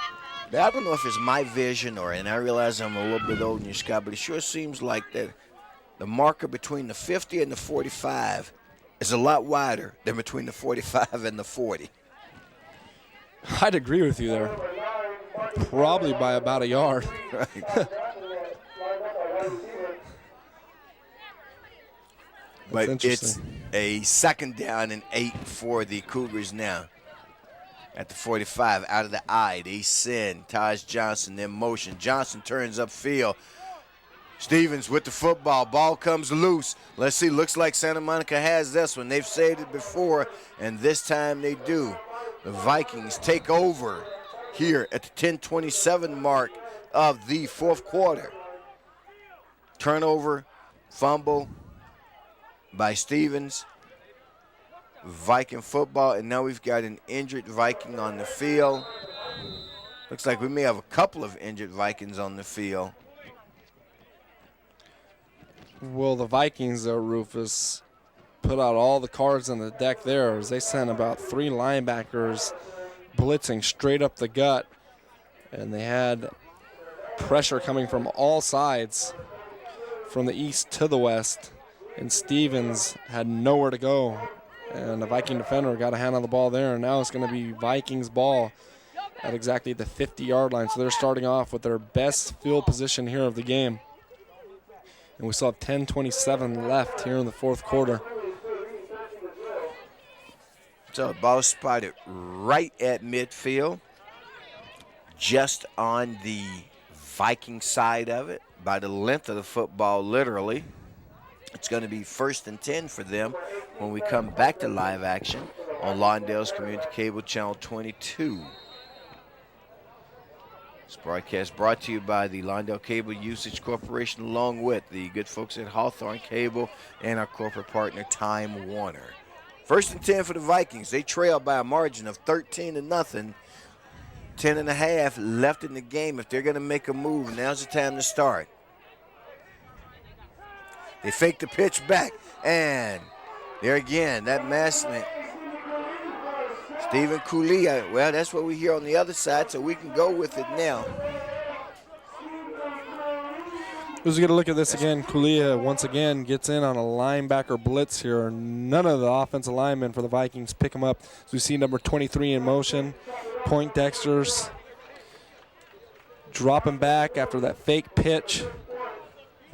Now, I don't know if it's my vision and I realize I'm a little bit older than you, Scott, but it sure seems like that the marker between the 50 and the 45 is a lot wider than between the 45 and the 40. I'd agree with you there. Probably by about a yard. Right. But it's a 2nd down and 8 for the Cougars now. At the 45, out of the eye, they send Taj Johnson in motion. Johnson turns upfield. Stevens with the football. Ball comes loose. Let's see, looks like Santa Monica has this one. They've saved it before, and this time they do. The Vikings take over here at the 10:27 mark of the fourth quarter. Turnover, fumble by Stevens. Viking football, and now we've got an injured Viking on the field. Looks like we may have a couple of injured Vikings on the field. Well, the Vikings, though, Rufus, put out all the cards on the deck there as they sent about 3 linebackers blitzing straight up the gut, and they had pressure coming from all sides, from the east to the west, and Stevens had nowhere to go. And the Viking defender got a hand on the ball there, and now it's going to be Vikings ball at exactly the 50-yard line. So they're starting off with their best field position here of the game. And we still have 10:27 left here in the fourth quarter. So the ball spotted right at midfield, just on the Viking side of it, by the length of the football, literally. It's going to be 1st and 10 for them when we come back to live action on Lawndale's Community Cable Channel 22. This broadcast brought to you by the Lawndale Cable Usage Corporation, along with the good folks at Hawthorne Cable and our corporate partner, Time Warner. 1st and 10 for the Vikings. They trail by a margin of 13-0. 10.5 left in the game. If they're going to make a move, now's the time to start. They fake the pitch back, and there again, that massman, Stephen Kulia. Well, that's what we hear on the other side, so we can go with it now. Let's get a look at this again. Kulia once again gets in on a linebacker blitz here. None of the offensive linemen for the Vikings pick him up. So we see number 23 in motion. Poindexter's dropping back after that fake pitch.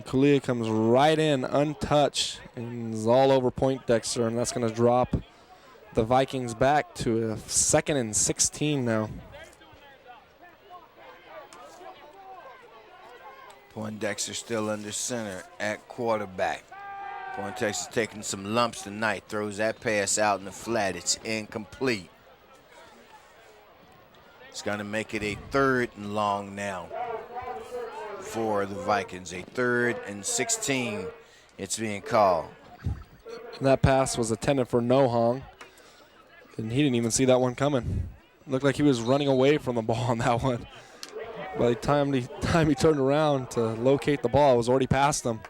Kulia comes right in untouched and is all over Poindexter, and that's going to drop the Vikings back to a 2nd and 16 now. Poindexter still under center at quarterback. Poindexter's taking some lumps tonight. Throws that pass out in the flat. It's incomplete. It's going to make it a 3rd and long now for the Vikings. A 3rd and 16. It's being called. That pass was intended for Nohong, and he didn't even see that one coming. Looked like he was running away from the ball on that one. By the time he turned around to locate the ball, it was already past him.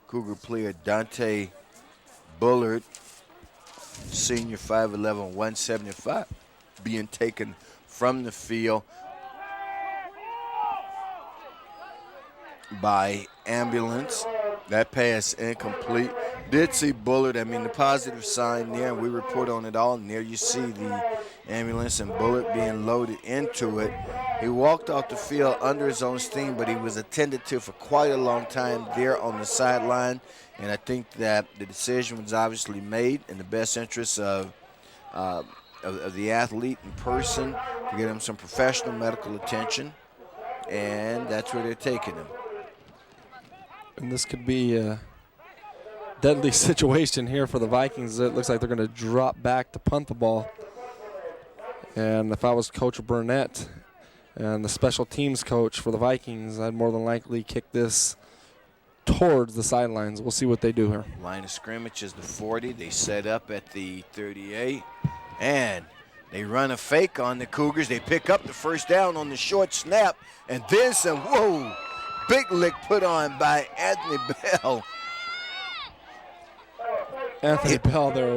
Cougar player Dante Bullard, senior 5'11", 175, being taken from the field by ambulance. That pass incomplete. Did see Bullard. I mean, the positive sign there, and we report on it all. And there you see the ambulance and Bullard being loaded into it. He walked off the field under his own steam, but he was attended to for quite a long time there on the sideline. And I think that the decision was obviously made in the best interest of the athlete in person to get him some professional medical attention. And that's where they're taking him. And this could be a deadly situation here for the Vikings. It looks like they're going to drop back to punt the ball. And if I was Coach Burnett and the special teams coach for the Vikings, I'd more than likely kick this towards the sidelines. We'll see what they do here. Line of scrimmage is the 40. They set up at the 38. And they run a fake on the Cougars. They pick up the first down on the short snap. And then some, whoa, big lick put on by Anthony Bell. Anthony Bell there,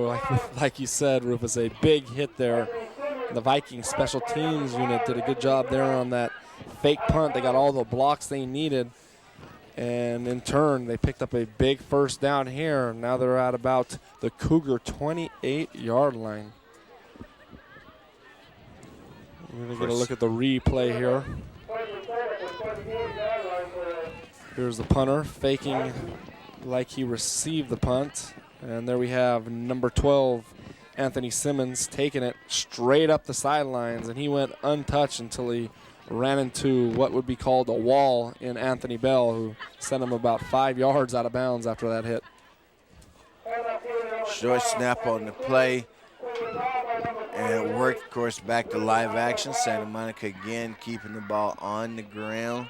like you said, Rufus, a big hit there. The Vikings special teams unit did a good job there on that fake punt. They got all the blocks they needed. And in turn, they picked up a big first down here. Now they're at about the Cougar 28-yard line. We're going to get a look at the replay here. Here's the punter faking like he received the punt. And there we have number 12, Anthony Simmons, taking it straight up the sidelines. And he went untouched until he ran into what would be called a wall in Anthony Bell, who sent him about 5 yards out of bounds after that hit. Short snap on the play. And it worked, of course, back to live action. Santa Monica again keeping the ball on the ground.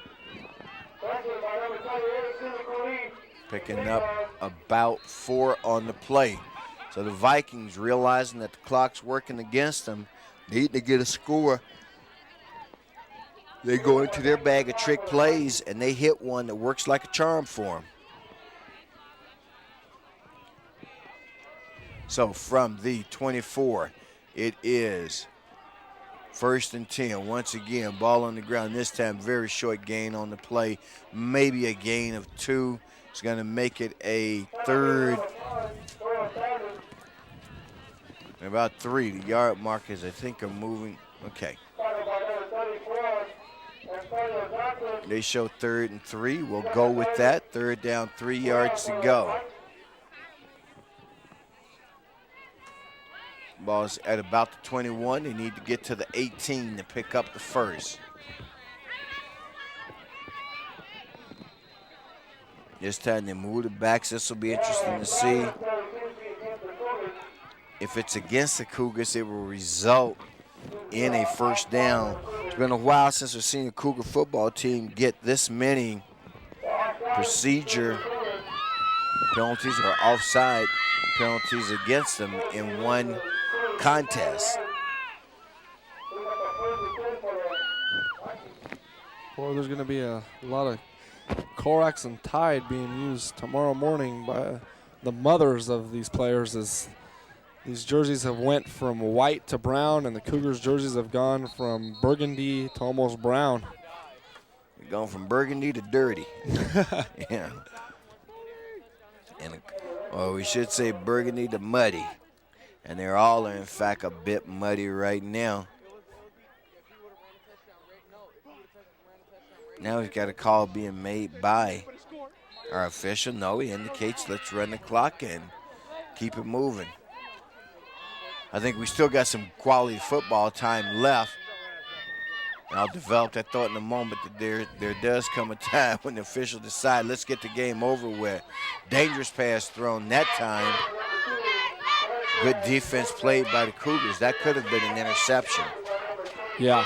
Picking up about 4 on the play. So the Vikings, realizing that the clock's working against them, need to get a score. They go into their bag of trick plays, and they hit one that works like a charm for them. So from the 24, it is 1st and 10. Once again, ball on the ground. This time, very short gain on the play. Maybe a gain of 2. It's going to make it a 3rd. About 3. The yard markers, I think, are moving. Okay. They show 3rd and 3. We'll go with that. 3rd down, 3 yards to go. Ball's at about the 21. They need to get to the 18 to pick up the first. This time they move the backs. This will be interesting to see. If it's against the Cougars, it will result in a first down. It's been a while since we've seen a Cougar football team get this many procedure penalties or offside penalties against them in one contest. Boy, there's going to be a lot of Corax and Tide being used tomorrow morning by the mothers of these players, as these jerseys have went from white to brown, and the Cougars jerseys have gone from burgundy to almost brown. They've gone from burgundy to dirty. Yeah. And, well, we should say burgundy to muddy. And they're all, in fact, a bit muddy right now. Now we've got a call being made by Our official, no, he indicates let's run the clock and keep it moving. I think we still got some quality football time left. And I'll develop that thought in a moment that there does come a time when the officials decide, let's get the game over with. Dangerous pass thrown that time. Good defense played by the Cougars. That could have been an interception. Yeah.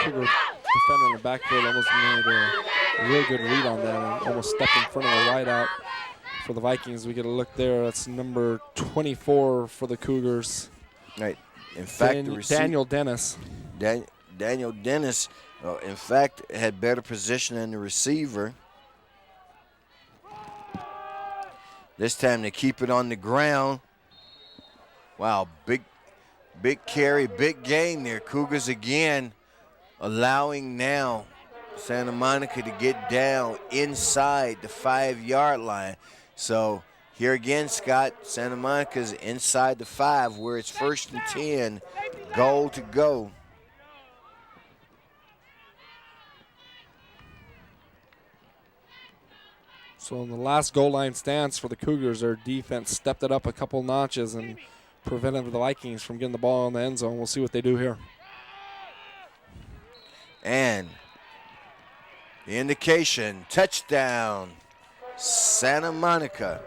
Cougar defender in the backfield almost made a real good read on that and almost stepped in front of the wideout for the Vikings. We get a look there. That's number 24 for the Cougars. Right. In fact, Daniel Danis. Daniel Danis, in fact, had better position than the receiver. This time they keep it on the ground. Wow, big carry, big gain there. Cougars again allowing now Santa Monica to get down inside the 5-yard line. So here again, Scott, Santa Monica's inside the 5 where it's 1st and 10, goal to go. So in the last goal line stance for the Cougars, their defense stepped it up a couple notches and prevented the Vikings from getting the ball in the end zone. We'll see what they do here. And the indication, touchdown, Santa Monica.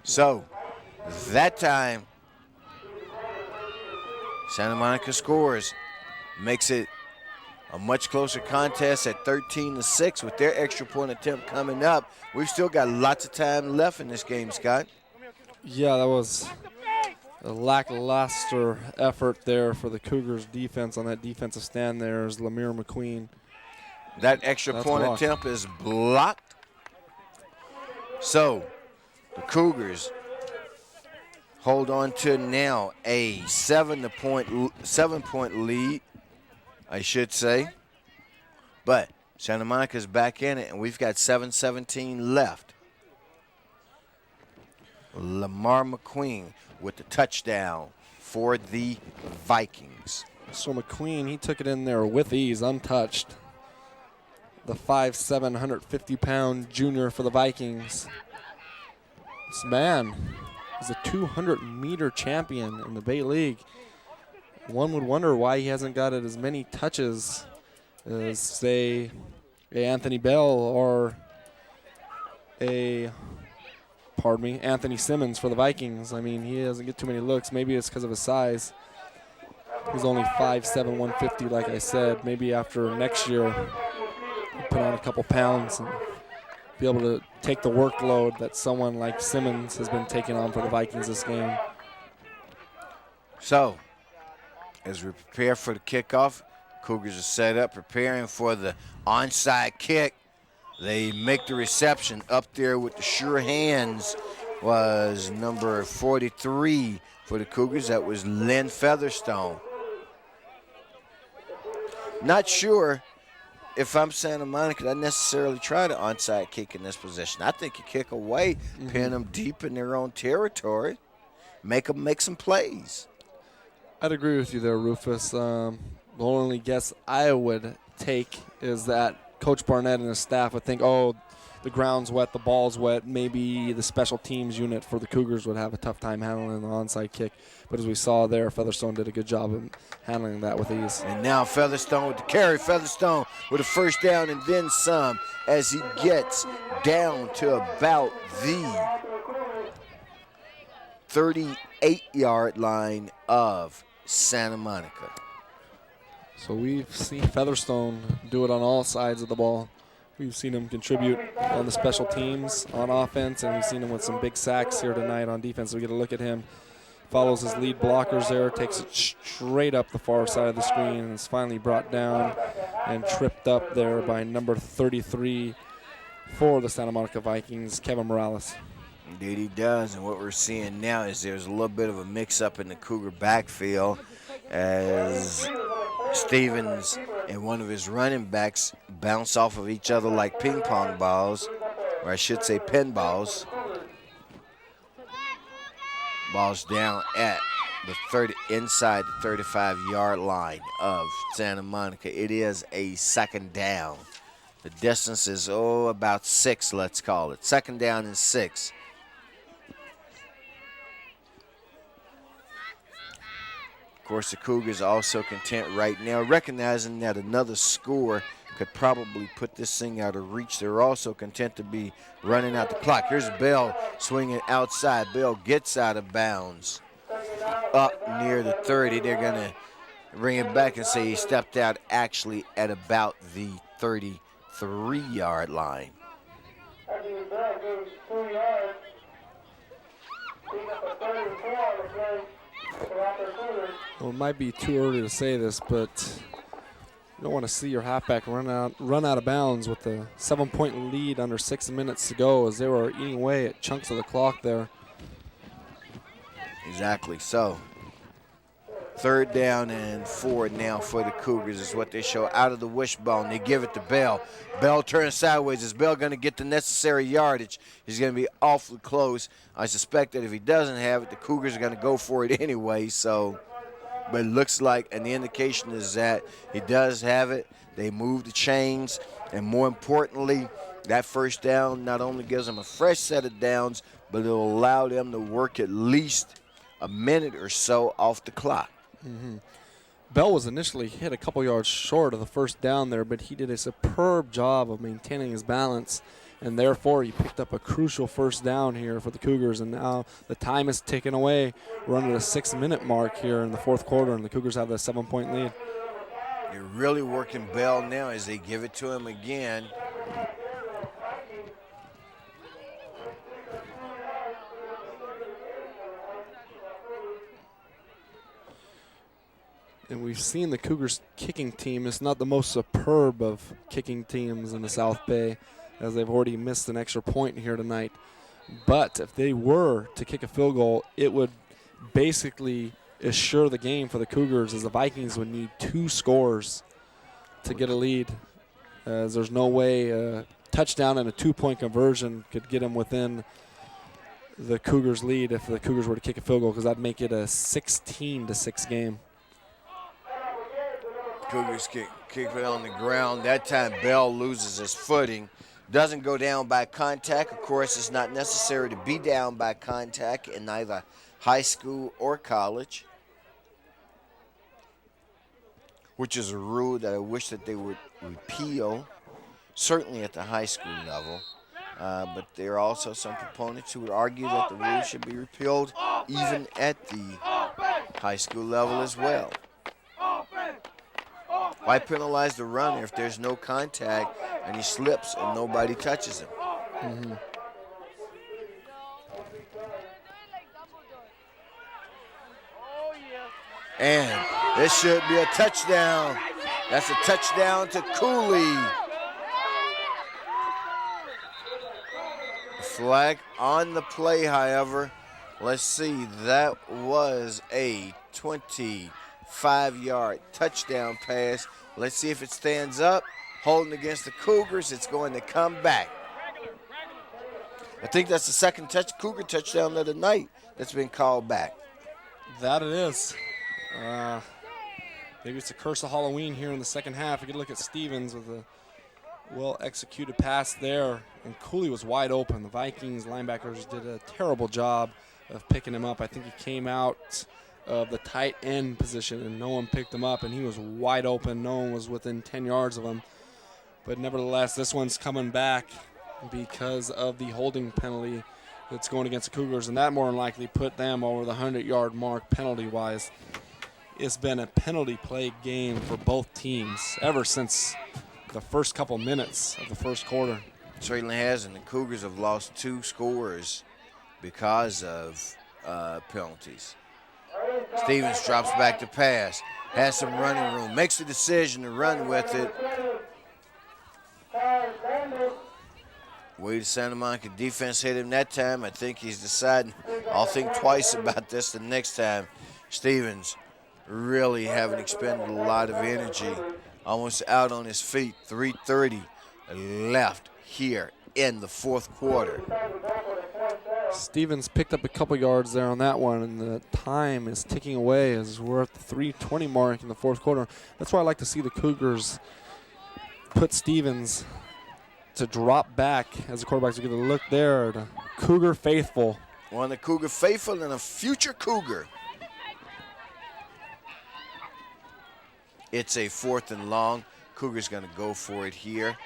So that time, Santa Monica scores, makes it a much closer contest at 13-6 with their extra point attempt coming up. We've still got lots of time left in this game, Scott. Yeah, that was a lackluster effort there for the Cougars defense on that defensive stand there is Lemire McQueen. That extra point attempt is blocked. So the Cougars hold on to now a 7-point lead, I should say. But Santa Monica's back in it, and we've got 7:17 left. Lamar McQueen with the touchdown for the Vikings. So McQueen, he took it in there with ease, untouched. The 5'7", 150-pound junior for the Vikings. This man is a 200-meter champion in the Bay League. One would wonder why he hasn't got as many touches as, say, a Anthony Bell or Anthony Simmons for the Vikings. I mean, he doesn't get too many looks. Maybe it's because of his size. He's only 5'7", 150, like I said. Maybe after next year, he'll put on a couple pounds and be able to take the workload that someone like Simmons has been taking on for the Vikings this game. So, as we prepare for the kickoff, Cougars are set up, preparing for the onside kick. They make the reception. Up there with the sure hands was number 43 for the Cougars. That was Lynn Featherstone. Not sure if I'm Santa Monica, I'd necessarily try the onside kick in this position. I think you kick away, pin them deep in their own territory, make them make some plays. I'd agree with you there, Rufus. The only guess I would take is that Coach Barnett and his staff would think, oh, the ground's wet, the ball's wet. Maybe the special teams unit for the Cougars would have a tough time handling the onside kick. But as we saw there, Featherstone did a good job of handling that with ease. And now Featherstone with the carry. Featherstone with a first down and then some as he gets down to about the 38-yard line of Santa Monica. So we've seen Featherstone do it on all sides of the ball. We've seen him contribute on the special teams on offense, and we've seen him with some big sacks here tonight on defense. We get a look at him. Follows his lead blockers there, takes it straight up the far side of the screen, and is finally brought down and tripped up there by number 33 for the Santa Monica Vikings, Kevin Morales. Indeed he does, and what we're seeing now is there's a little bit of a mix-up in the Cougar backfield as Stevens and one of his running backs bounce off of each other like ping pong balls, or I should say pinballs. Ball's down at inside the 35-yard line of Santa Monica. It is a second down. The distance is, about 6, let's call it. Second down and 6. Of course, the Cougars also content right now, recognizing that another score could probably put this thing out of reach. They're also content to be running out the clock. Here's Bell swinging outside. Bell gets out of bounds up near the 30. They're going to bring it back and say he stepped out actually at about the 33-yard line. Well, it might be too early to say this, but you don't want to see your halfback run out of bounds with a 7-point lead under 6 minutes to go, as they were eating away at chunks of the clock there. Exactly. So, third down and 4 now for the Cougars is what they show out of the wishbone. They give it to Bell. Bell turns sideways. Is Bell going to get the necessary yardage? He's going to be awfully close. I suspect that if he doesn't have it, the Cougars are going to go for it anyway. So, but it looks like, and the indication is that he does have it. They move the chains, and more importantly, that first down not only gives them a fresh set of downs, but it'll allow them to work at least a minute or so off the clock. Mm-hmm. Bell was initially hit a couple yards short of the first down there, but he did a superb job of maintaining his balance, and therefore he picked up a crucial first down here for the Cougars, and now the time is taken away. We're under the 6-minute mark here in the fourth quarter, and the Cougars have a 7-point lead. They're really working Bell now as they give it to him again. And we've seen the Cougars kicking team. It's not the most superb of kicking teams in the South Bay, as they've already missed an extra point here tonight. But if they were to kick a field goal, it would basically assure the game for the Cougars, as the Vikings would need 2 scores to get a lead, as there's no way a touchdown and a 2-point conversion could get them within the Cougars' lead if the Cougars were to kick a field goal, because that'd make it a 16-6 game. Cougars kick it on the ground. That time Bell loses his footing. Doesn't go down by contact. Of course, it's not necessary to be down by contact in either high school or college, which is a rule that I wish that they would repeal, certainly at the high school level. But there are also some proponents who would argue that the rule should be repealed even at the high school level as well. Why penalize the runner if there's no contact and he slips and nobody touches him? Mm-hmm. And this should be a touchdown. That's a touchdown to Cooley. Flag on the play, however. Let's see, that was a 25-yard touchdown pass. Let's see if it stands up. Holding against the Cougars, it's going to come back. I think that's the second Cougar touchdown of the night that's been called back. That it is. Maybe it's a curse of Halloween here in the second half. You could look at Stevens with a well-executed pass there, and Cooley was wide open. The Vikings linebackers did a terrible job of picking him up. I think he came out of the tight end position, and no one picked him up, and he was wide open. No one was within 10 yards of him. But nevertheless, this one's coming back because of the holding penalty that's going against the Cougars, and that more than likely put them over the 100-yard mark penalty-wise. It's been a penalty-plagued game for both teams ever since the first couple minutes of the first quarter. It certainly has, and the Cougars have lost 2 scores because of penalties. Stevens drops back to pass, has some running room, makes the decision to run with it. Way the Santa Monica defense hit him that time. I think he's deciding, I'll think twice about this the next time. Stevens really having expended a lot of energy, almost out on his feet. 3:30 left here in the fourth quarter. Stevens picked up a couple yards there on that one, and the time is ticking away as we're at the 3:20 mark in the fourth quarter. That's why I like to see the Cougars put Stevens to drop back as the quarterbacks are going to look there. The Cougar faithful. One of the Cougar faithful and a future Cougar. It's a 4th and long. Cougars going to go for it here.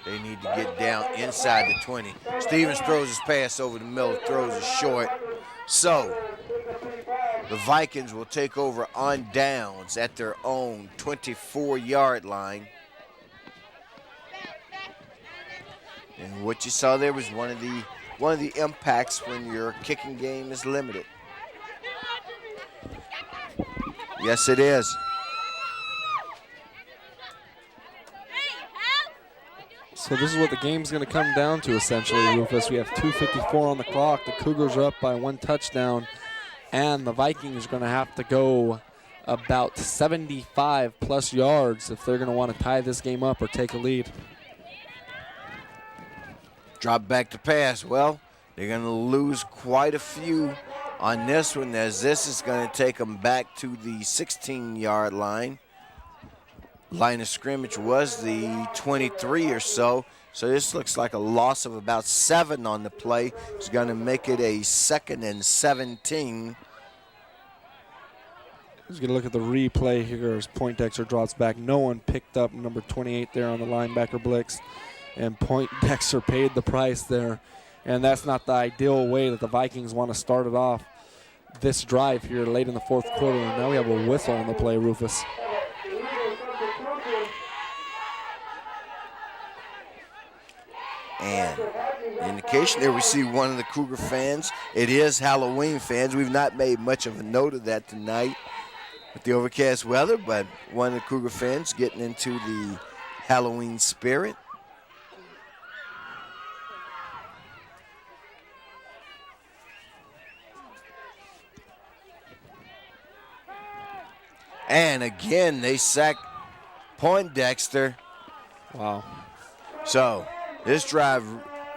They need to get down inside the 20. Stevens throws his pass over the middle, throws it short. So the Vikings will take over on downs at their own 24-yard line. And what you saw there was one of the impacts when your kicking game is limited. Yes, it is. So this is what the game's going to come down to, essentially, Rufus. We have 2:54 on the clock. The Cougars are up by 1 touchdown, and the Vikings are going to have to go about 75-plus yards if they're going to want to tie this game up or take a lead. Drop back to pass. Well, they're going to lose quite a few on this one, as this is going to take them back to the 16-yard line. Line of scrimmage was the 23 or so. So this looks like a loss of about 7 on the play. It's going to make it a 2nd and 17. He's going to look at the replay here as Poindexter drops back. No one picked up number 28 there on the linebacker blitz. And Poindexter paid the price there. And that's not the ideal way that the Vikings want to start it off this drive here late in the fourth quarter. And now we have a whistle on the play, Rufus. And the indication there, we see one of the Cougar fans. It is Halloween fans. We've not made much of a note of that tonight with the overcast weather, but one of the Cougar fans getting into the Halloween spirit. And again, they sack Poindexter. Wow. So this drive,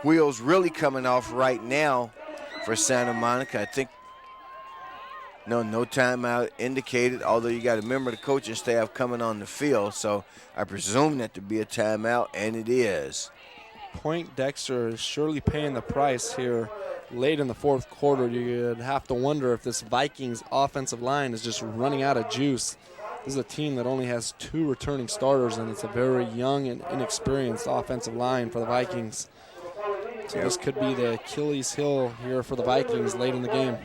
wheels really coming off right now for Santa Monica. I think no timeout indicated, although you got to remember the coaching staff coming on the field. So I presume that to be a timeout, and it is. Poindexter is surely paying the price here late in the fourth quarter. You'd have to wonder if this Vikings offensive line is just running out of juice. This is a team that only has 2 returning starters, and it's a very young and inexperienced offensive line for the Vikings. So this could be the Achilles heel here for the Vikings late in the game.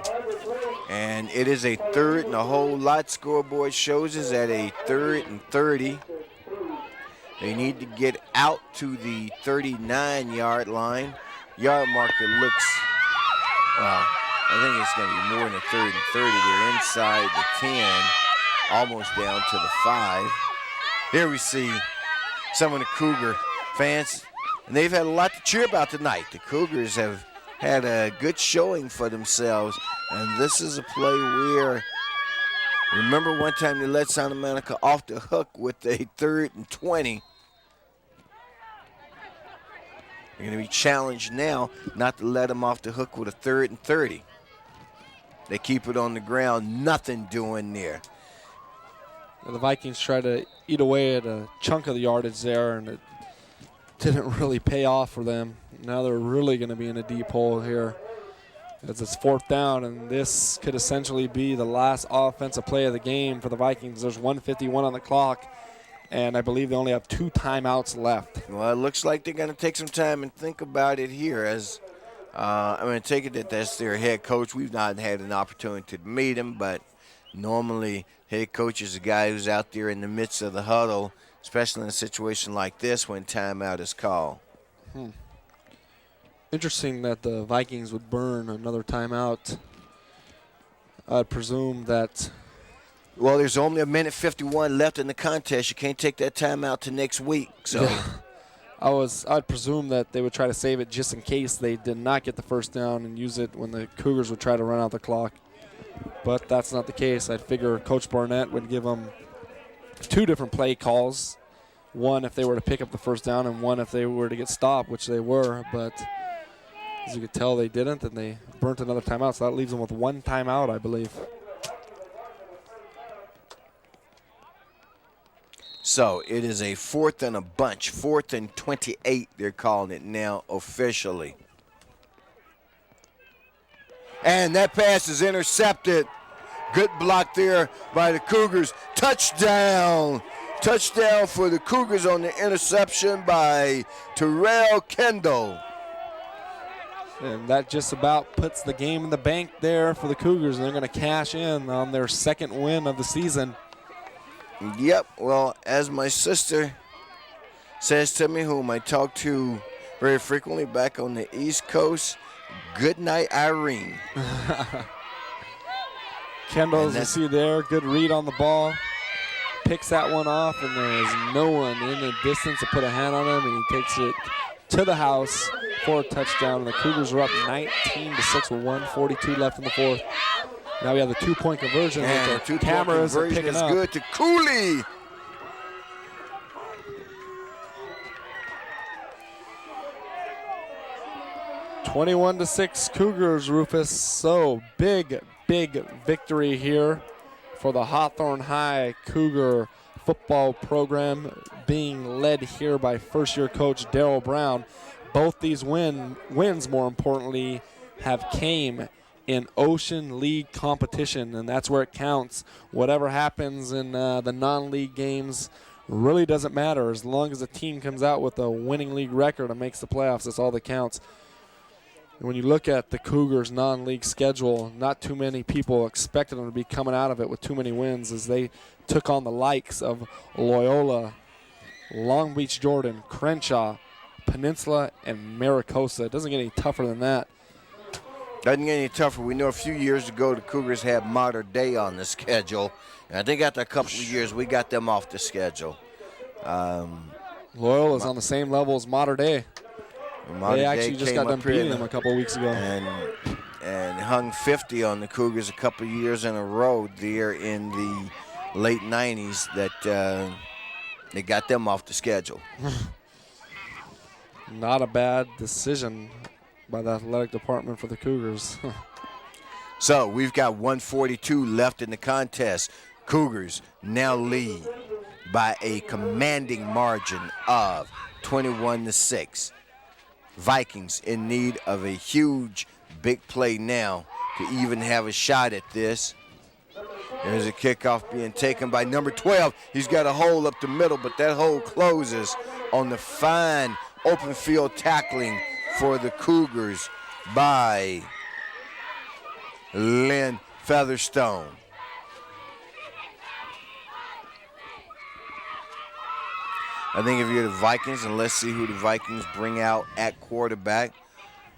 And it is a 3rd and a whole lot. Scoreboard shows us at a 3rd and 30. They need to get out to the 39-yard line. Yard marker looks, well, I think it's going to be more than a 3rd and 30. They're inside the 10, almost down to the 5. Here we see some of the Cougar fans, and they've had a lot to cheer about tonight. The Cougars have had a good showing for themselves, and this is a play where, remember one time they let Santa Monica off the hook with a 3rd and 20. They're going to be challenged now not to let them off the hook with a 3rd and 30. They keep it on the ground, nothing doing there. The Vikings try to eat away at a chunk of the yardage there, and it didn't really pay off for them. Now they're really going to be in a deep hole here as it's 4th down, and this could essentially be the last offensive play of the game for the Vikings. There's 1:51 on the clock, and I believe they only have 2 timeouts left. Well, it looks like they're going to take some time and think about it here. As I'm going to take it that that's their head coach. We've not had an opportunity to meet him, but normally head coach is a guy who's out there in the midst of the huddle, especially in a situation like this when timeout is called. Interesting that the Vikings would burn another timeout. I'd presume that. Well, there's only 1:51 left in the contest. You can't take that timeout to next week. So, yeah. I'd presume that they would try to save it just in case they did not get the first down and use it when the Cougars would try to run out the clock. But that's not the case. I'd figure Coach Barnett would give them 2 different play calls. One if they were to pick up the first down, and one if they were to get stopped, which they were. But As you could tell, they didn't, and they burnt another timeout, so that leaves them with one timeout, I believe. So it is a 4th and a bunch, 4th and 28, they're calling it now officially. And that pass is intercepted. Good block there by the Cougars. Touchdown. Touchdown for the Cougars on the interception by Terrell Kendall. And that just about puts the game in the bank there for the Cougars, and they're going to cash in on their 2nd win of the season. Yep, well, as my sister says to me, whom I talk to very frequently back on the East Coast, good night, Irene. Kendall, as you see there, good read on the ball. Picks that one off, and there is no one in the distance to put a hand on him, and he takes it to the house for a touchdown. And the Cougars are up 19-6 with 1:42 left in the 4th. Now we have the 2-point conversion. And the cameras are picking is up. good to Cooley. (21-6) Cougars, Rufus. So big victory here for the Hawthorne High Cougar football program, being led here by first-year coach Darryl Brown. Both these wins, more importantly, have came in Ocean League competition, and that's where it counts. Whatever happens in the non-league games really doesn't matter. As long as the team comes out with a winning league record and makes the playoffs, that's all that counts. And when you look at the Cougars' non-league schedule, not too many people expected them to be coming out of it with too many wins, as they took on the likes of Loyola, Long Beach Jordan, Crenshaw, Peninsula, and Maricosa. It doesn't get any tougher than that. Doesn't get any tougher. We know a few years ago the Cougars had Mater Dei on the schedule. And I think after a couple of years we got them off the schedule. Loyola's on the same level as Mater Dei. They actually just got done beating them a couple of weeks ago. And hung 50 on the Cougars a couple of years in a row there in the late 90s that they got them off the schedule. Not a bad decision by the athletic department for the Cougars. So we've got 1:42 left in the contest. Cougars now lead by a commanding margin of 21-6. Vikings in need of a huge big play now to even have a shot at this. There's a kickoff being taken by number 12. He's got a hole up the middle, but that hole closes on the fine open field tackling for the Cougars by Lynn Featherstone. I think if you're the Vikings, and let's see who the Vikings bring out at quarterback.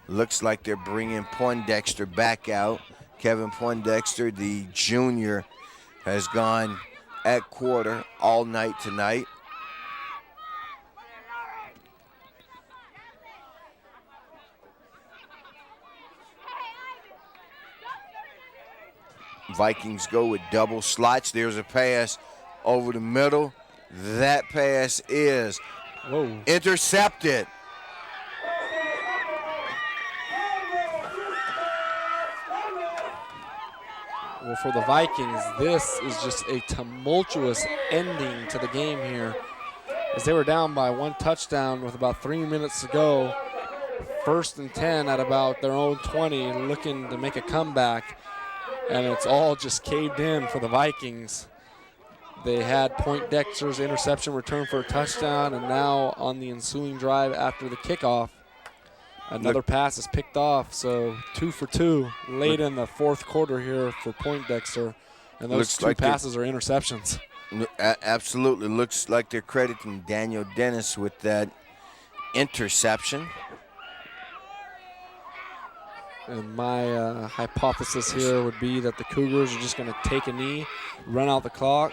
Looks like they're bringing Poindexter back out. Kevin Poindexter, the junior, has gone at quarter all night tonight. Vikings go with double slots. There's a pass over the middle. That pass is intercepted. Well, for the Vikings, this is just a tumultuous ending to the game here, as they were down by 1 touchdown with about 3 minutes to go. 1st and 10 at about their own 20, looking to make a comeback, and it's all just caved in for the Vikings. They had Poindexter's interception return for a touchdown, and now on the ensuing drive after the kickoff, another pass is picked off. So 2 for 2 late in the 4th quarter here for Poindexter, and those two passes are interceptions. Absolutely. Looks like they're crediting Daniel Danis with that interception. And my hypothesis here would be that the Cougars are just going to take a knee, run out the clock.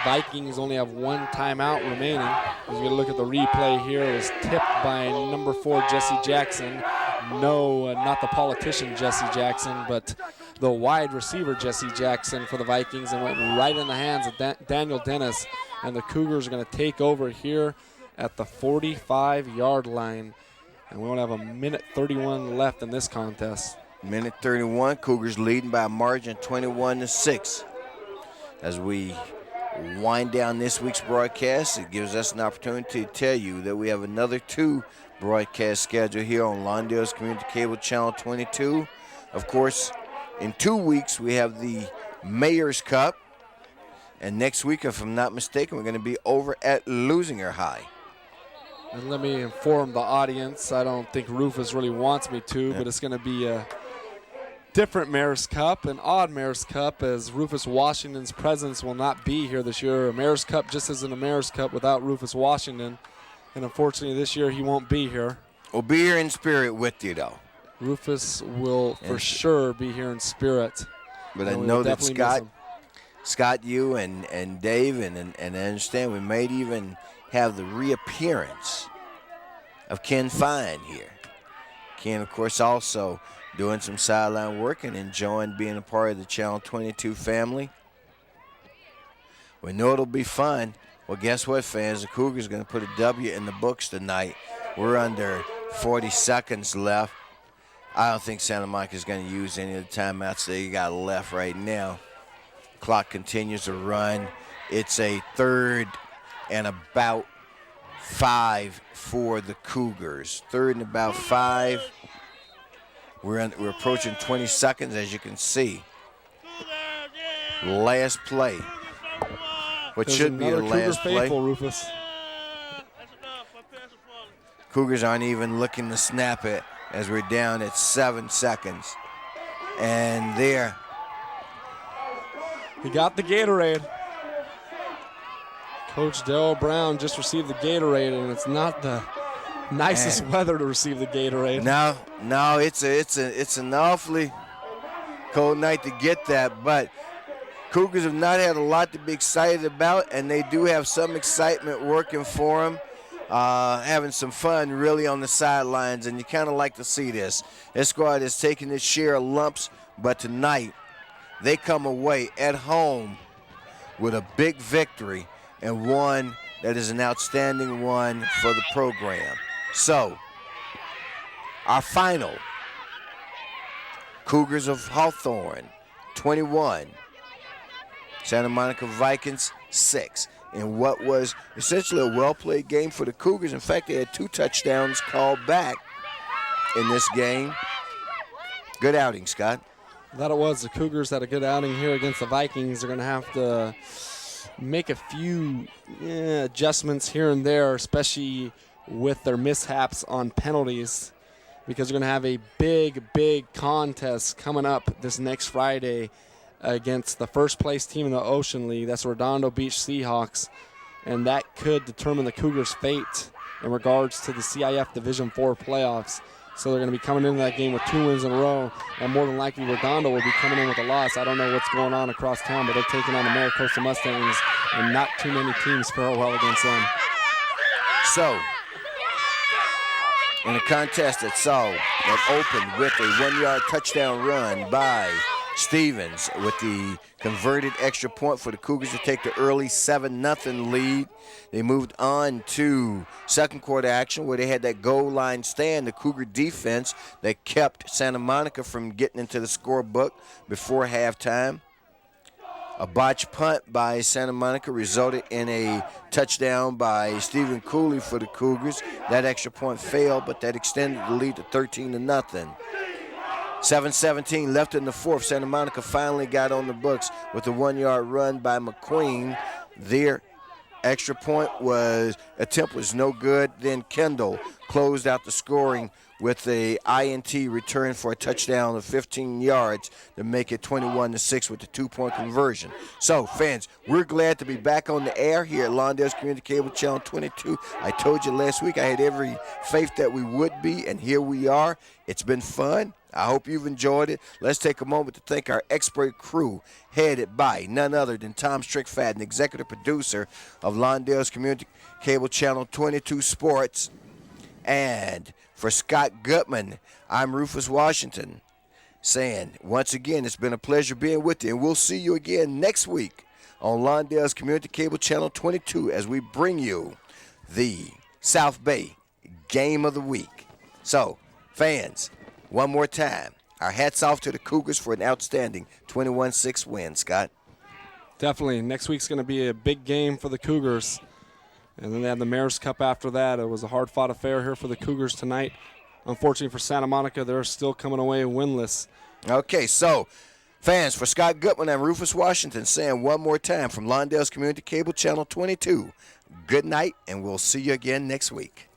Vikings only have 1 timeout remaining. As you're going to look at the replay here, it was tipped by number 4, Jesse Jackson. No, not the politician Jesse Jackson, but the wide receiver Jesse Jackson for the Vikings, and went right in the hands of Daniel Dennis. And the Cougars are going to take over here at the 45-yard line And we only have a minute 31 left in this contest. Minute 31, Cougars leading by a margin 21-6. As we wind down this week's broadcast, it gives us an opportunity to tell you that we have another 2 broadcast scheduled here on Lawndale's Community Cable Channel 22. Of course, in 2 weeks, we have the Mayor's Cup. And next week, if I'm not mistaken, we're going to be over at Losinger High. And let me inform the audience, I don't think Rufus really wants me to, but it's going to be a different Mayor's Cup, an odd Mayor's Cup, as Rufus Washington's presence will not be here this year. A Mayor's Cup just isn't a Mayor's Cup without Rufus Washington. And unfortunately, this year he won't be here. We'll be here in spirit with you, though. Rufus will for sure be here in spirit. But I know that Scott, you and Dave, and I understand we might even have the reappearance of Ken Fine here. Ken, of course, also doing some sideline work and enjoying being a part of the Channel 22 family. We know it'll be fun. Well, guess what, fans? The Cougars are going to put a W in the books tonight. We're under 40 seconds left. I don't think Santa Monica is going to use any of the timeouts they got left right now. Clock continues to run. It's a 3rd and about 5 for the Cougars. 3rd and about 5. We're approaching 20 seconds, as you can see. Last play. What There's should be the last play. Faithful, Rufus. Cougars aren't even looking to snap it as we're down at 7 seconds. And there. He got the Gatorade. Coach Darryl Brown just received the Gatorade, and it's not the nicest weather to receive the Gatorade. No, it's an awfully cold night to get that, but Cougars have not had a lot to be excited about, and they do have some excitement working for them, having some fun really on the sidelines, and you kind of like to see this. This squad is taking its share of lumps, but tonight they come away at home with a big victory, and one that is an outstanding one for the program. So, our final, Cougars of Hawthorne, 21, Santa Monica Vikings, 6. In what was essentially a well-played game for the Cougars. In fact, they had 2 touchdowns called back in this game. Good outing, Scott. That it was. The Cougars had a good outing here against the Vikings. They're going to have to make a few adjustments here and there, especially with their mishaps on penalties, because they're going to have a big contest coming up this next Friday against the first-place team in the Ocean League. That's Redondo Beach Seahawks, and that could determine the Cougars' fate in regards to the CIF Division IV playoffs. So they're going to be coming into that game with 2 wins in a row, and more than likely Redondo will be coming in with a loss. I don't know what's going on across town, but they're taking on the Maricosta Mustangs, and not too many teams fare well against them. So, in a contest that opened with a 1-yard touchdown run by Stevens with the converted extra point for the Cougars to take the early 7-0 lead. They moved on to second quarter action where they had that goal line stand, the Cougar defense that kept Santa Monica from getting into the scorebook before halftime. A botched punt by Santa Monica resulted in a touchdown by Stephen Cooley for the Cougars. That extra point failed, but that extended the lead to 13-0. 7:17 left in the fourth. Santa Monica finally got on the books with a 1-yard run by McQueen. Their extra point attempt was no good. Then Kendall closed out the scoring with a INT return for a touchdown of 15 yards to make it 21-6 with the 2-point conversion. So, fans, we're glad to be back on the air here at Lawndale's Community Cable Channel 22. I told you last week I had every faith that we would be, and here we are. It's been fun. I hope you've enjoyed it. Let's take a moment to thank our expert crew, headed by none other than Tom Strickfaden, executive producer of Lawndale's Community Cable Channel 22 Sports. And for Scott Gutman, I'm Rufus Washington, saying once again, it's been a pleasure being with you, and we'll see you again next week on Lawndale's Community Cable Channel 22 as we bring you the South Bay Game of the Week. So, fans, one more time, our hats off to the Cougars for an outstanding 21-6 win, Scott. Definitely. Next week's going to be a big game for the Cougars. And then they have the Mayor's Cup after that. It was a hard-fought affair here for the Cougars tonight. Unfortunately for Santa Monica, they're still coming away winless. Okay, so, fans, for Scott Goodman and Rufus Washington saying one more time from Lawndale's Community Cable Channel 22, good night, and we'll see you again next week.